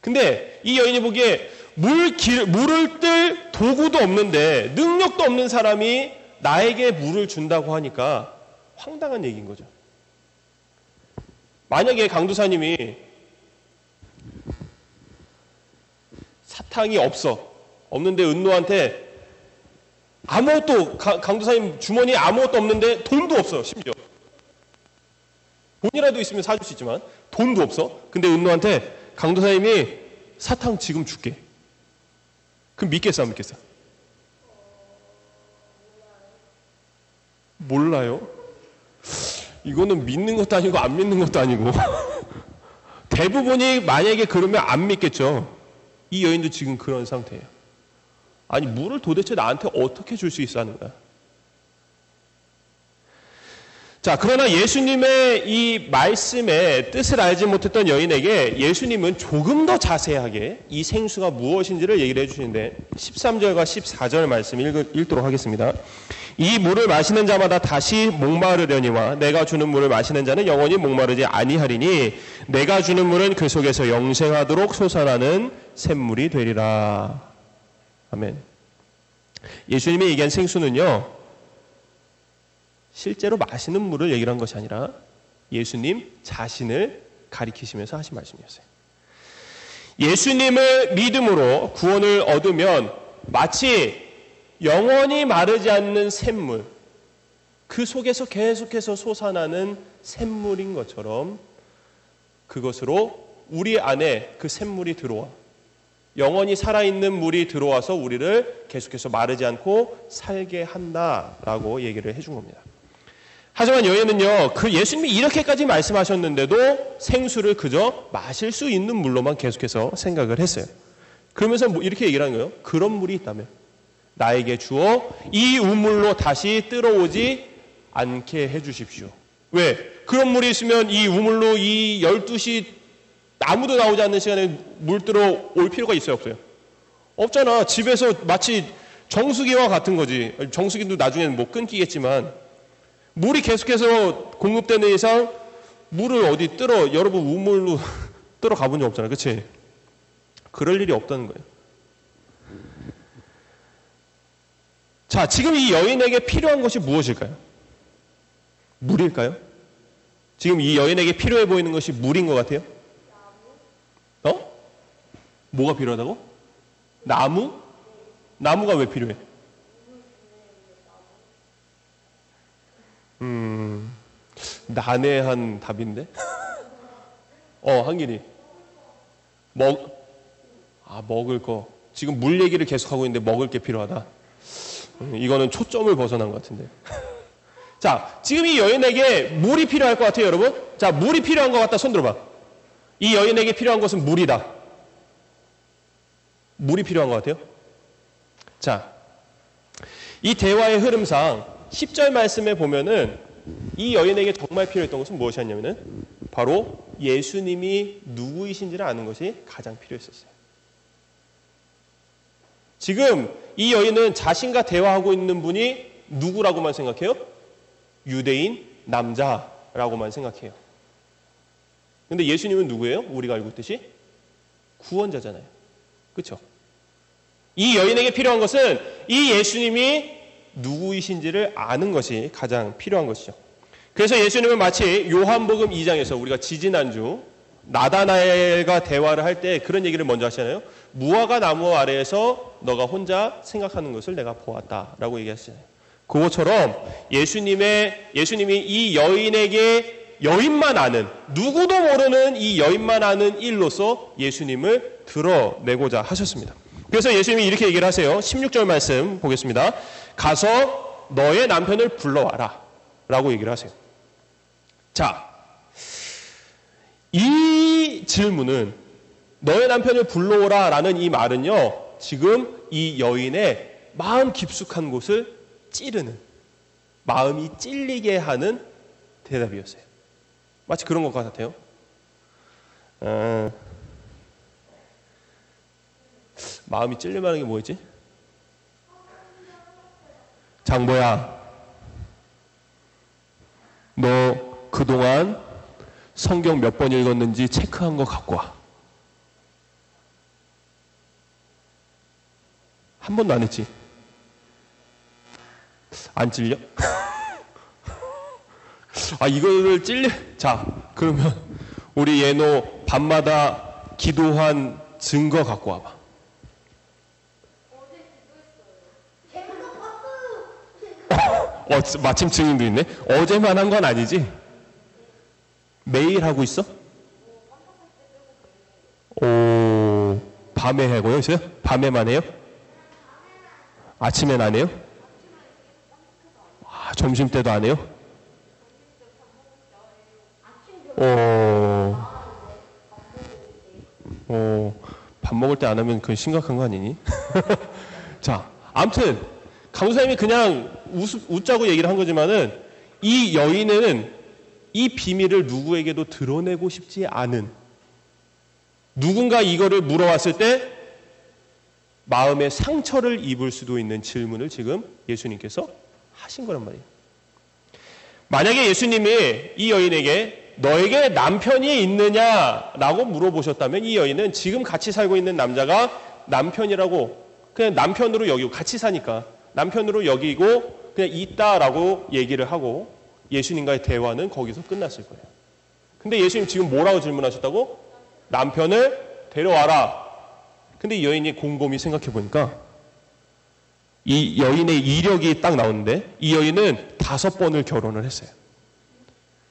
근데 이 여인이 보기에 물을 뜰 도구도 없는데 능력도 없는 사람이 나에게 물을 준다고 하니까 황당한 얘기인 거죠. 만약에 강도사님이 사탕이 없는데 은노한테 강도사님 주머니에 아무것도 없는데 돈도 없어, 심지어. 돈이라도 있으면 사줄 수 있지만 돈도 없어. 근데 은노한테 강도사님이 사탕 지금 줄게. 그럼 믿겠어, 안 믿겠어? 몰라요. 이거는 믿는 것도 아니고 안 믿는 것도 아니고 대부분이 만약에 그러면 안 믿겠죠. 이 여인도 지금 그런 상태예요. 아니 물을 도대체 나한테 어떻게 줄 수 있어 하는 거야. 자, 그러나 예수님의 이 말씀의 뜻을 알지 못했던 여인에게 예수님은 조금 더 자세하게 이 생수가 무엇인지를 얘기를 해주시는데 13절과 14절 말씀 읽도록 하겠습니다. 이 물을 마시는 자마다 다시 목마르려니와 내가 주는 물을 마시는 자는 영원히 목마르지 아니하리니 내가 주는 물은 그 속에서 영생하도록 솟아나는 샘물이 되리라. 아멘. 예수님이 얘기한 생수는요, 실제로 마시는 물을 얘기를 한 것이 아니라 예수님 자신을 가리키시면서 하신 말씀이었어요. 예수님을 믿음으로 구원을 얻으면 마치 영원히 마르지 않는 샘물, 그 속에서 계속해서 솟아나는 샘물인 것처럼 그것으로 우리 안에 그 샘물이 들어와 영원히 살아있는 물이 들어와서 우리를 계속해서 마르지 않고 살게 한다라고 얘기를 해준 겁니다. 하지만 여인은요, 예수님이 이렇게까지 말씀하셨는데도 생수를 그저 마실 수 있는 물로만 계속해서 생각을 했어요. 그러면서 이렇게 얘기를 하는 거예요. 그런 물이 있다면 나에게 주어 이 우물로 다시 들어오지 않게 해주십시오. 왜? 그런 물이 있으면 이 우물로 이 12시 아무도 나오지 않는 시간에 물 들어올 필요가 있어요, 없어요? 없잖아. 집에서 마치 정수기와 같은 거지. 정수기도 나중에는 뭐 끊기겠지만 물이 계속해서 공급되는 이상 물을 어디 여러분 우물로 뜨러 가본 적 없잖아요. 그치? 그럴 일이 없다는 거예요. 자, 지금 이 여인에게 필요한 것이 무엇일까요? 물일까요? 지금 이 여인에게 필요해 보이는 것이 물인 것 같아요? 뭐가 필요하다고? 나무? 나무가 왜 필요해? 난해한 답인데? 한길이. 먹을 거. 지금 물 얘기를 계속하고 있는데 먹을 게 필요하다. 이거는 초점을 벗어난 것 같은데. 자, 지금 이 여인에게 물이 필요할 것 같아요, 여러분? 자, 물이 필요한 것 같다. 손 들어봐. 이 여인에게 필요한 것은 물이다. 물이 필요한 것 같아요? 자, 이 대화의 흐름상 10절 말씀에 보면은 이 여인에게 정말 필요했던 것은 무엇이었냐면은 바로 예수님이 누구이신지를 아는 것이 가장 필요했었어요. 지금 이 여인은 자신과 대화하고 있는 분이 누구라고만 생각해요? 유대인 남자라고만 생각해요. 근데 예수님은 누구예요? 우리가 알고 있듯이 구원자잖아요. 그렇죠? 이 여인에게 필요한 것은 이 예수님이 누구이신지를 아는 것이 가장 필요한 것이죠. 그래서 예수님은 마치 요한복음 2장에서 우리가 지지난주 나다나엘과 대화를 할 때 그런 얘기를 먼저 하시잖아요. 무화과 나무 아래에서 너가 혼자 생각하는 것을 내가 보았다라고 얘기하시잖아요. 그것처럼 예수님이 이 여인에게 여인만 아는, 누구도 모르는 이 여인만 아는 일로서 예수님을 드러내고자 하셨습니다. 그래서 예수님이 이렇게 얘기를 하세요. 16절 말씀 보겠습니다. 가서 너의 남편을 불러와라 라고 얘기를 하세요. 자, 이 질문은 너의 남편을 불러오라 라는 이 말은요, 지금 이 여인의 마음 깊숙한 곳을 찌르는, 마음이 찔리게 하는 대답이었어요. 마치 그런 것 같아요. 마음이 찔릴만한 게 뭐였지? 장보야, 너 그동안 성경 몇 번 읽었는지 체크한 거 갖고 와. 한 번도 안 했지? 안 찔려? 이거를 자, 그러면 우리 예노 밤마다 기도한 증거 갖고 와봐. 마침 증인도 있네. 어제만 한 건 아니지? 매일 하고 있어? 밤에 하고요? 밤에만 해요? 아침엔 안 해요? 점심 때도 안 해요? 밥 먹을 때 안 하면 그건 심각한 거 아니니? 자, 아무튼 강사님이 그냥 웃자고 얘기를 한 거지만은 이 여인은 이 비밀을 누구에게도 드러내고 싶지 않은, 누군가 이거를 물어왔을 때 마음의 상처를 입을 수도 있는 질문을 지금 예수님께서 하신 거란 말이에요. 만약에 예수님이 이 여인에게 너에게 남편이 있느냐라고 물어보셨다면 이 여인은 지금 같이 살고 있는 남자가 남편이라고 그냥 남편으로 여기고, 같이 사니까 남편으로 여기고 그냥 있다라고 얘기를 하고 예수님과의 대화는 거기서 끝났을 거예요. 근데 예수님 지금 뭐라고 질문하셨다고? 남편을 데려와라. 근데 이 여인이 곰곰이 생각해 보니까 이 여인의 이력이 딱 나오는데 이 여인은 5번을 결혼을 했어요.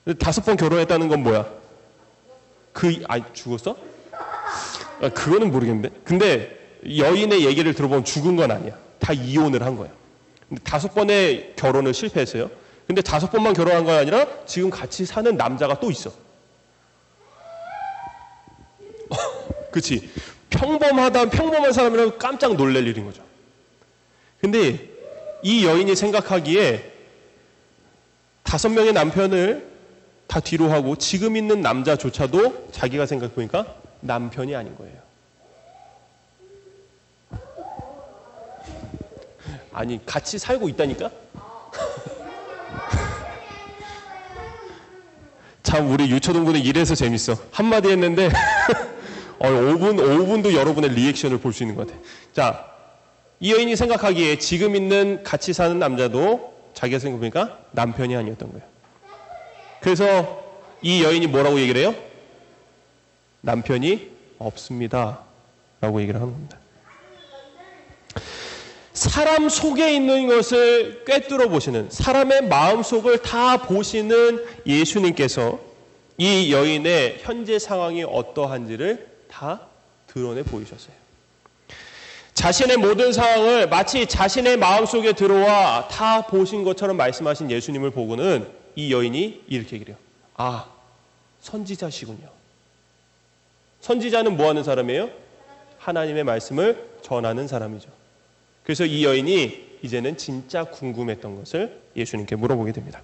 5번 결혼했다는 건 뭐야? 죽었어? 그거는 모르겠는데. 근데 여인의 얘기를 들어보면 죽은 건 아니야. 다 이혼을 한 거야. 근데 5번의 결혼을 실패했어요. 근데 5번만 결혼한 건 아니라 지금 같이 사는 남자가 또 있어. 그치? 평범한 사람이라고 깜짝 놀랄 일인 거죠. 근데 이 여인이 생각하기에 5명의 남편을 다 뒤로 하고 지금 있는 남자조차도 자기가 생각해보니까 남편이 아닌 거예요. 아니, 같이 살고 있다니까? 참, 우리 유초동부는 이래서 재밌어. 한마디 했는데 5분도 여러분의 리액션을 볼 수 있는 것 같아. 자, 이 여인이 생각하기에 지금 있는 같이 사는 남자도 자기가 생각해보니까 남편이 아니었던 거예요. 그래서 이 여인이 뭐라고 얘기를 해요? 남편이 없습니다 라고 얘기를 하는 겁니다. 사람 속에 있는 것을 꿰뚫어 보시는, 사람의 마음속을 다 보시는 예수님께서 이 여인의 현재 상황이 어떠한지를 다 드러내 보이셨어요. 자신의 모든 상황을 마치 자신의 마음속에 들어와 다 보신 것처럼 말씀하신 예수님을 보고는 이 여인이 이렇게 얘기해요. 아, 선지자시군요. 선지자는 뭐 하는 사람이에요? 하나님의 말씀을 전하는 사람이죠. 그래서 이 여인이 이제는 진짜 궁금했던 것을 예수님께 물어보게 됩니다.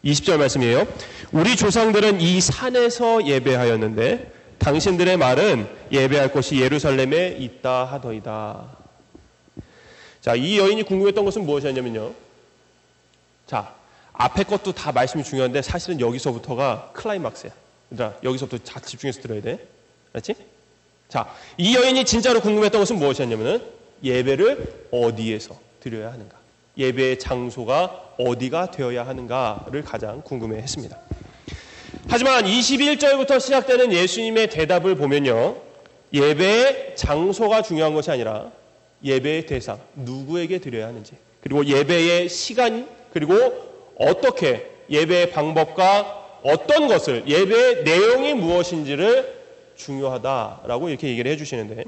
20절 말씀이에요. 우리 조상들은 이 산에서 예배하였는데 당신들의 말은 예배할 곳이 예루살렘에 있다 하더이다. 자, 이 여인이 궁금했던 것은 무엇이었냐면요. 자, 앞에 것도 다 말씀이 중요한데 사실은 여기서부터가 클라이막스야. 얘들아, 여기서부터 다 집중해서 들어야 돼. 알았지? 자, 이 여인이 진짜로 궁금했던 것은 무엇이었냐면은 예배를 어디에서 드려야 하는가? 예배의 장소가 어디가 되어야 하는가를 가장 궁금해했습니다. 하지만 21절부터 시작되는 예수님의 대답을 보면요. 예배의 장소가 중요한 것이 아니라 예배의 대상, 누구에게 드려야 하는지, 그리고 예배의 시간, 그리고 어떻게 예배의 방법과 어떤 것을, 예배의 내용이 무엇인지를 중요하다라고 이렇게 얘기를 해주시는데,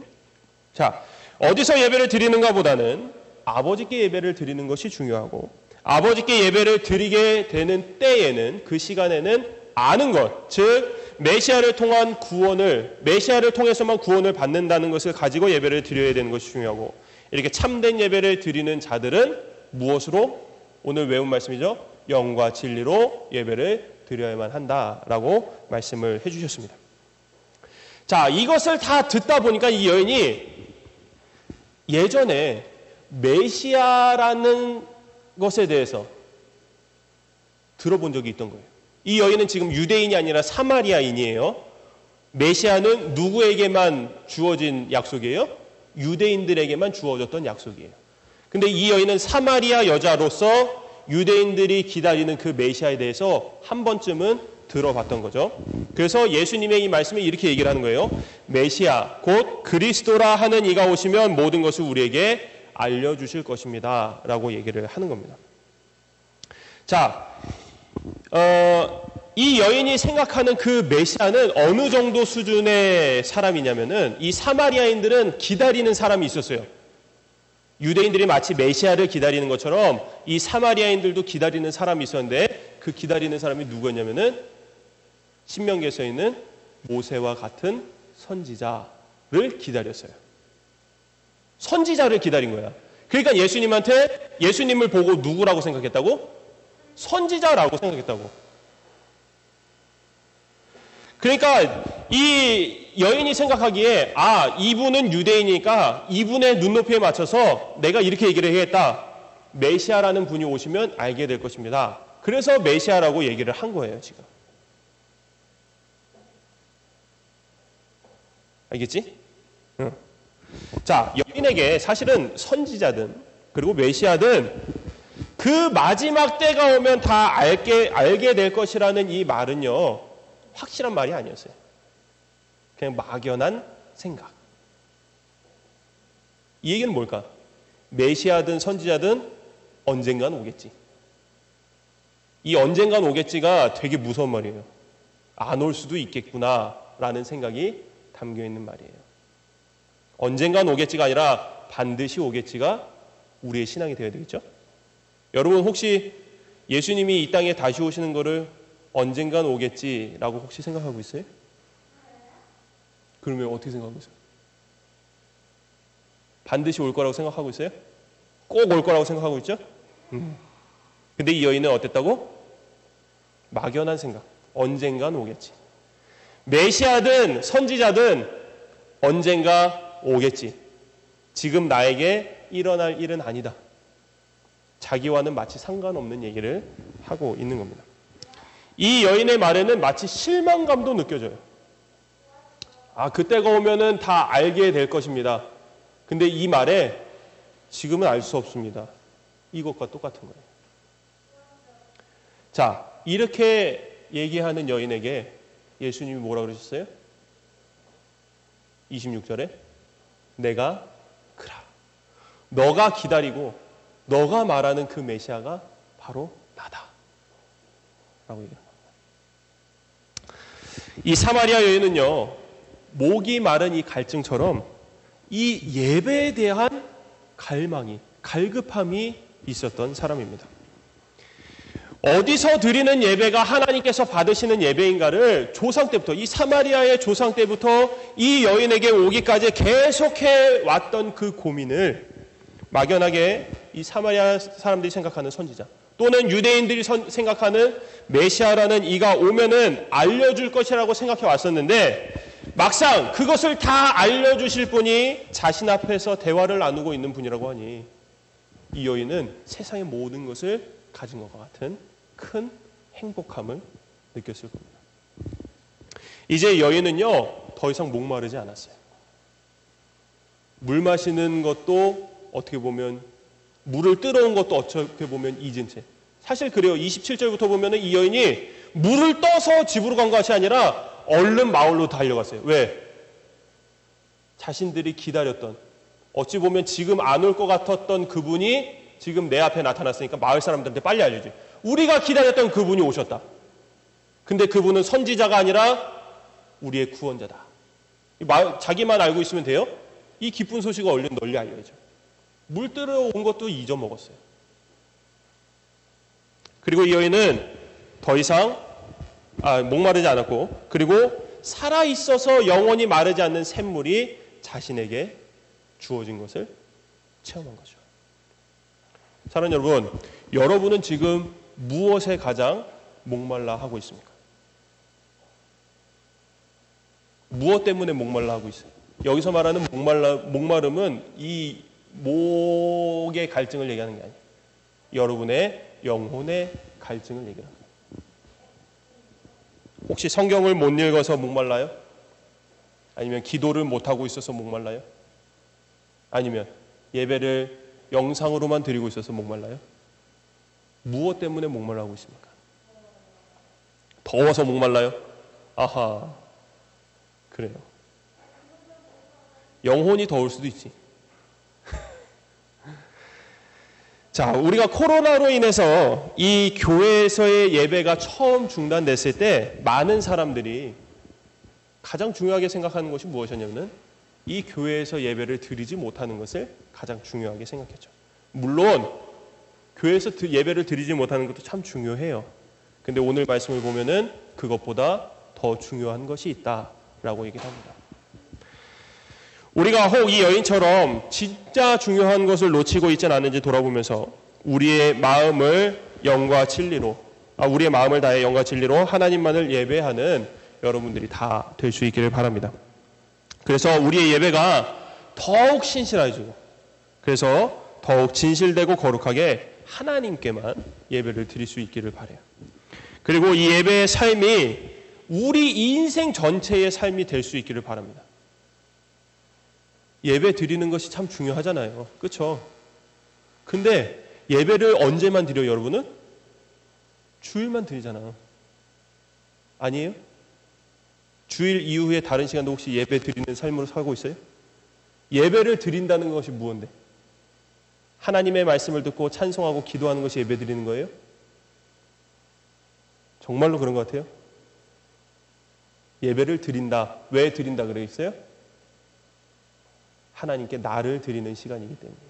자, 어디서 예배를 드리는가 보다는 아버지께 예배를 드리는 것이 중요하고, 아버지께 예배를 드리게 되는 때에는, 그 시간에는 아는 것, 즉 메시아를 통한 구원을, 메시아를 통해서만 구원을 받는다는 것을 가지고 예배를 드려야 되는 것이 중요하고, 이렇게 참된 예배를 드리는 자들은 무엇으로? 오늘 외운 말씀이죠. 영과 진리로 예배를 드려야만 한다라고 말씀을 해주셨습니다. 자, 이것을 다 듣다 보니까 이 여인이 예전에 메시아라는 것에 대해서 들어본 적이 있던 거예요. 이 여인은 지금 유대인이 아니라 사마리아인이에요. 메시아는 누구에게만 주어진 약속이에요? 유대인들에게만 주어졌던 약속이에요. 근데 이 여인은 사마리아 여자로서 유대인들이 기다리는 그 메시아에 대해서 한 번쯤은 들어봤던 거죠. 그래서 예수님의 이 말씀에 이렇게 얘기를 하는 거예요. 메시아, 곧 그리스도라 하는 이가 오시면 모든 것을 우리에게 알려주실 것입니다 라고 얘기를 하는 겁니다. 자, 이 여인이 생각하는 그 메시아는 어느 정도 수준의 사람이냐면은, 이 사마리아인들은 기다리는 사람이 있었어요. 유대인들이 마치 메시아를 기다리는 것처럼 이 사마리아인들도 기다리는 사람이 있었는데, 그 기다리는 사람이 누구였냐면은 신명기에 써 있는 모세와 같은 선지자를 기다렸어요. 선지자를 기다린 거야. 그러니까 예수님을 보고 누구라고 생각했다고? 선지자라고 생각했다고. 그러니까 이 여인이 생각하기에, 아, 이분은 유대인이니까 이분의 눈높이에 맞춰서 내가 이렇게 얘기를 해야겠다. 메시아라는 분이 오시면 알게 될 것입니다. 그래서 메시아라고 얘기를 한 거예요, 지금. 알겠지? 응. 자, 여인에게 사실은 선지자든 그리고 메시아든 그 마지막 때가 오면 다 알게 될 것이라는 이 말은요, 확실한 말이 아니었어요. 그냥 막연한 생각. 이 얘기는 뭘까? 메시아든 선지자든 언젠간 오겠지. 이 언젠간 오겠지가 되게 무서운 말이에요. 안 올 수도 있겠구나라는 생각이 담겨 있는 말이에요. 언젠간 오겠지가 아니라 반드시 오겠지가 우리의 신앙이 되어야 되겠죠? 여러분 혹시 예수님이 이 땅에 다시 오시는 거를 언젠간 오겠지라고 혹시 생각하고 있어요? 그러면 어떻게 생각하고 있어요? 반드시 올 거라고 생각하고 있어요? 꼭 올 거라고 생각하고 있죠? 근데 이 여인은 어땠다고? 막연한 생각. 언젠간 오겠지. 메시아든 선지자든 언젠가 오겠지. 지금 나에게 일어날 일은 아니다. 자기와는 마치 상관없는 얘기를 하고 있는 겁니다. 이 여인의 말에는 마치 실망감도 느껴져요. 아, 그때가 오면은 다 알게 될 것입니다. 근데 이 말에 지금은 알 수 없습니다. 이것과 똑같은 거예요. 자, 이렇게 얘기하는 여인에게 예수님이 뭐라 그러셨어요? 26절에 내가 그라. 너가 기다리고 너가 말하는 그 메시아가 바로 나다. 라고 얘기합니다. 이 사마리아 여인은요, 목이 마른 이 갈증처럼 이 예배에 대한 갈망이, 갈급함이 있었던 사람입니다. 어디서 드리는 예배가 하나님께서 받으시는 예배인가를 조상 때부터, 이 사마리아의 조상 때부터 이 여인에게 오기까지 계속해 왔던 그 고민을 막연하게 이 사마리아 사람들이 생각하는 선지자, 또는 유대인들이 생각하는 메시아라는 이가 오면은 알려줄 것이라고 생각해 왔었는데, 막상 그것을 다 알려주실 분이 자신 앞에서 대화를 나누고 있는 분이라고 하니 이 여인은 세상의 모든 것을 가진 것과 같은 큰 행복함을 느꼈을 겁니다. 이제 여인은요, 더 이상 목마르지 않았어요. 물 마시는 것도 어떻게 보면, 물을 뜨러온 것도 어떻게 보면 잊은 채. 사실 그래요. 27절부터 보면은 이 여인이 물을 떠서 집으로 간 것이 아니라 얼른 마을로 달려갔어요. 왜? 자신들이 기다렸던, 어찌 보면 지금 안 올 것 같았던 그분이 지금 내 앞에 나타났으니까 마을 사람들한테 빨리 알려줘. 우리가 기다렸던 그분이 오셨다. 근데 그분은 선지자가 아니라 우리의 구원자다. 자기만 알고 있으면 돼요? 이 기쁜 소식을 얼른 널리 알려야죠. 물 들어온 것도 잊어먹었어요. 그리고 이 여인은 더 이상 목마르지 않았고, 그리고 살아있어서 영원히 마르지 않는 샘물이 자신에게 주어진 것을 체험한 거죠. 사랑하는 여러분, 여러분은 지금 무엇에 가장 목말라 하고 있습니까? 무엇 때문에 목말라 하고 있어요? 여기서 말하는 목마름은 이 목의 갈증을 얘기하는 게 아니에요. 여러분의 영혼의 갈증을 얘기하는 거예요. 혹시 성경을 못 읽어서 목말라요? 아니면 기도를 못하고 있어서 목말라요? 아니면 예배를 영상으로만 드리고 있어서 목말라요? 무엇 때문에 목말라하고 있습니까? 더워서 목말라요? 아하, 그래요. 영혼이 더울 수도 있지. 자, 우리가 코로나로 인해서 이 교회에서의 예배가 처음 중단됐을 때 많은 사람들이 가장 중요하게 생각하는 것이 무엇이었냐면 이 교회에서 예배를 드리지 못하는 것을 가장 중요하게 생각했죠. 물론 교회에서 예배를 드리지 못하는 것도 참 중요해요. 근데 오늘 말씀을 보면은 그것보다 더 중요한 것이 있다라고 얘기를 합니다. 우리가 혹 이 여인처럼 진짜 중요한 것을 놓치고 있지는 않은지 돌아보면서 우리의 마음을 영과 진리로, 우리의 마음을 다해 영과 진리로 하나님만을 예배하는 여러분들이 다 될 수 있기를 바랍니다. 그래서 우리의 예배가 더욱 신실해지고, 그래서 더욱 진실되고 거룩하게 하나님께만 예배를 드릴 수 있기를 바라요. 그리고 이 예배의 삶이 우리 인생 전체의 삶이 될 수 있기를 바랍니다. 예배 드리는 것이 참 중요하잖아요. 그렇죠? 근데 예배를 언제만 드려요, 여러분은? 주일만 드리잖아. 아니에요? 주일 이후에 다른 시간도 혹시 예배 드리는 삶으로 살고 있어요? 예배를 드린다는 것이 무엇인데? 하나님의 말씀을 듣고 찬송하고 기도하는 것이 예배 드리는 거예요? 정말로 그런 것 같아요? 예배를 드린다. 왜 드린다 그래 있어요? 하나님께 나를 드리는 시간이기 때문이에요.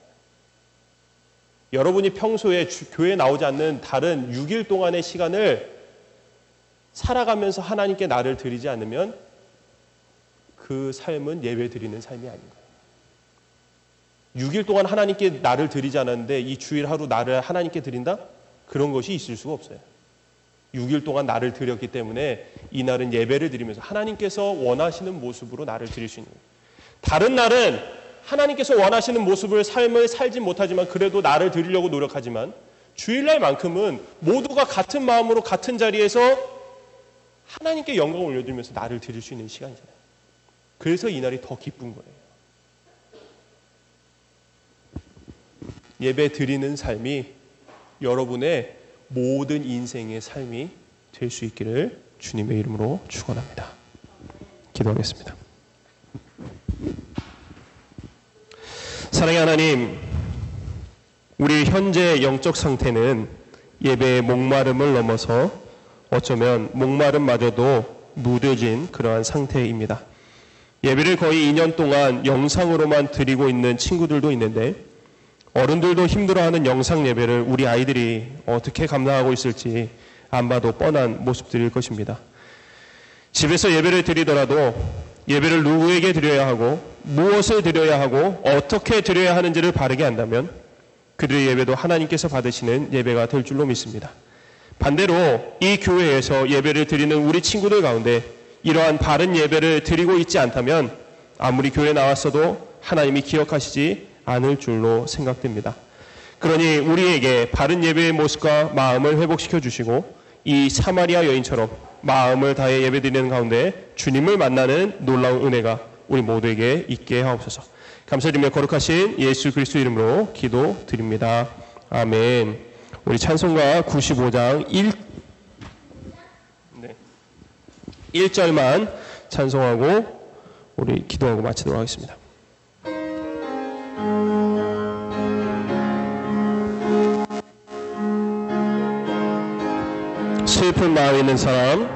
여러분이 평소에 교회에 나오지 않는 다른 6일 동안의 시간을 살아가면서 하나님께 나를 드리지 않으면 그 삶은 예배 드리는 삶이 아닌 거예요. 6일 동안 하나님께 나를 드리지 않았는데 이 주일 하루 나를 하나님께 드린다? 그런 것이 있을 수가 없어요. 6일 동안 나를 드렸기 때문에 이 날은 예배를 드리면서 하나님께서 원하시는 모습으로 나를 드릴 수 있는 거예요. 다른 날은 하나님께서 원하시는 모습을 삶을 살지 못하지만 그래도 나를 드리려고 노력하지만 주일날만큼은 모두가 같은 마음으로 같은 자리에서 하나님께 영광을 올려드리면서 나를 드릴 수 있는 시간이잖아요. 그래서 이 날이 더 기쁜 거예요. 예배 드리는 삶이 여러분의 모든 인생의 삶이 될 수 있기를 주님의 이름으로 축원합니다. 기도하겠습니다. 사랑의 하나님, 우리 현재 영적 상태는 예배의 목마름을 넘어서 어쩌면 목마름마저도 무뎌진 그러한 상태입니다. 예배를 거의 2년 동안 영상으로만 드리고 있는 친구들도 있는데 어른들도 힘들어하는 영상 예배를 우리 아이들이 어떻게 감당하고 있을지 안 봐도 뻔한 모습들일 것입니다. 집에서 예배를 드리더라도 예배를 누구에게 드려야 하고 무엇을 드려야 하고 어떻게 드려야 하는지를 바르게 한다면 그들의 예배도 하나님께서 받으시는 예배가 될 줄로 믿습니다. 반대로 이 교회에서 예배를 드리는 우리 친구들 가운데 이러한 바른 예배를 드리고 있지 않다면 아무리 교회에 나왔어도 하나님이 기억하시지 않을 줄로 생각됩니다. 그러니 우리에게 바른 예배의 모습과 마음을 회복시켜 주시고 이 사마리아 여인처럼 마음을 다해 예배드리는 가운데 주님을 만나는 놀라운 은혜가 우리 모두에게 있게 하옵소서. 감사드리며 거룩하신 예수 그리스도 이름으로 기도드립니다. 아멘. 우리 찬송가 95장 1절만 찬송하고 우리 기도하고 마치도록 하겠습니다. 슬픈 마음 있는 사람,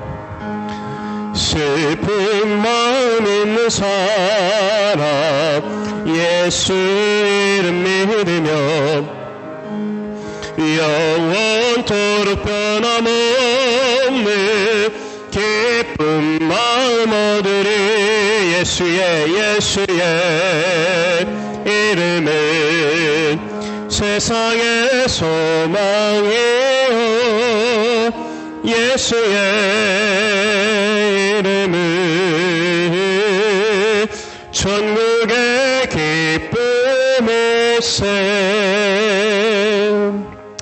슬픈 마음 있는 사람, 예수 이름 믿으며 영원토록 변함없는 기쁜 마음 얻으리. 예수의 이름은 세상의 소망이요 예수의 이름은 천국의 기쁨의 샘.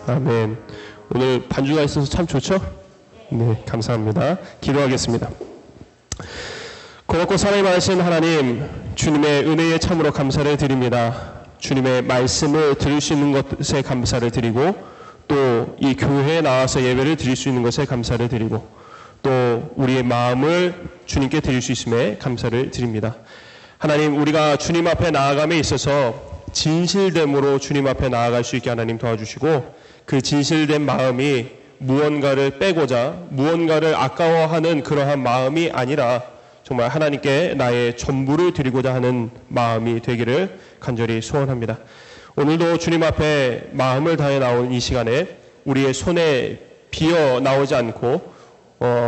아멘. 오늘 반주가 있어서 참 좋죠? 네, 감사합니다. 기도하겠습니다. 고맙고 사랑이 많으신 하나님, 주님의 은혜에 참으로 감사를 드립니다. 주님의 말씀을 들을 수 있는 것에 감사를 드리고 또 이 교회에 나와서 예배를 드릴 수 있는 것에 감사를 드리고 또 우리의 마음을 주님께 드릴 수 있음에 감사를 드립니다. 하나님, 우리가 주님 앞에 나아감에 있어서 진실됨으로 주님 앞에 나아갈 수 있게 하나님 도와주시고 그 진실된 마음이 무언가를 빼고자 무언가를 아까워하는 그러한 마음이 아니라 정말 하나님께 나의 전부를 드리고자 하는 마음이 되기를 간절히 소원합니다. 오늘도 주님 앞에 마음을 다해 나온 이 시간에 우리의 손에 비어 나오지 않고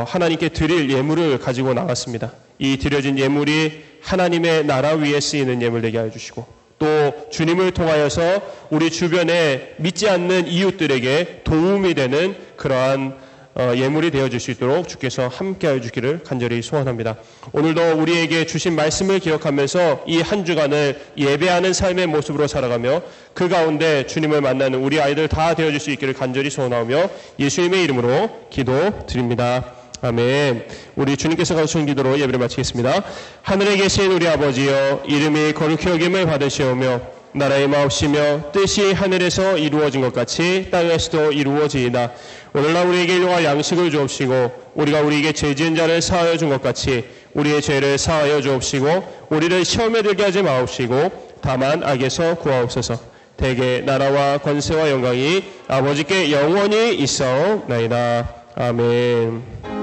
하나님께 드릴 예물을 가지고 나왔습니다. 이 드려진 예물이 하나님의 나라 위에 쓰이는 예물 되게 해주시고 또 주님을 통하여서 우리 주변에 믿지 않는 이웃들에게 도움이 되는 그러한 예물이 되어질 수 있도록 주께서 함께하여 주기를 간절히 소원합니다. 오늘도 우리에게 주신 말씀을 기억하면서 이 한 주간을 예배하는 삶의 모습으로 살아가며 그 가운데 주님을 만나는 우리 아이들 다 되어질 수 있기를 간절히 소원하며 예수님의 이름으로 기도드립니다. 아멘. 우리 주님께서 가르치신 기도로 예배를 마치겠습니다. 하늘에 계신 우리 아버지여, 이름이 거룩히 여김을 받으시오며 나라의 마옵시며 뜻이 하늘에서 이루어진 것 같이 땅에서도 이루어지이다. 오늘날 우리에게 일용할 양식을 주옵시고 우리가 우리에게 죄 지은 자를 사하여 준 것 같이 우리의 죄를 사하여 주옵시고 우리를 시험에 들게 하지 마옵시고 다만 악에서 구하옵소서. 대개 나라와 권세와 영광이 아버지께 영원히 있사옵나이다. 아멘.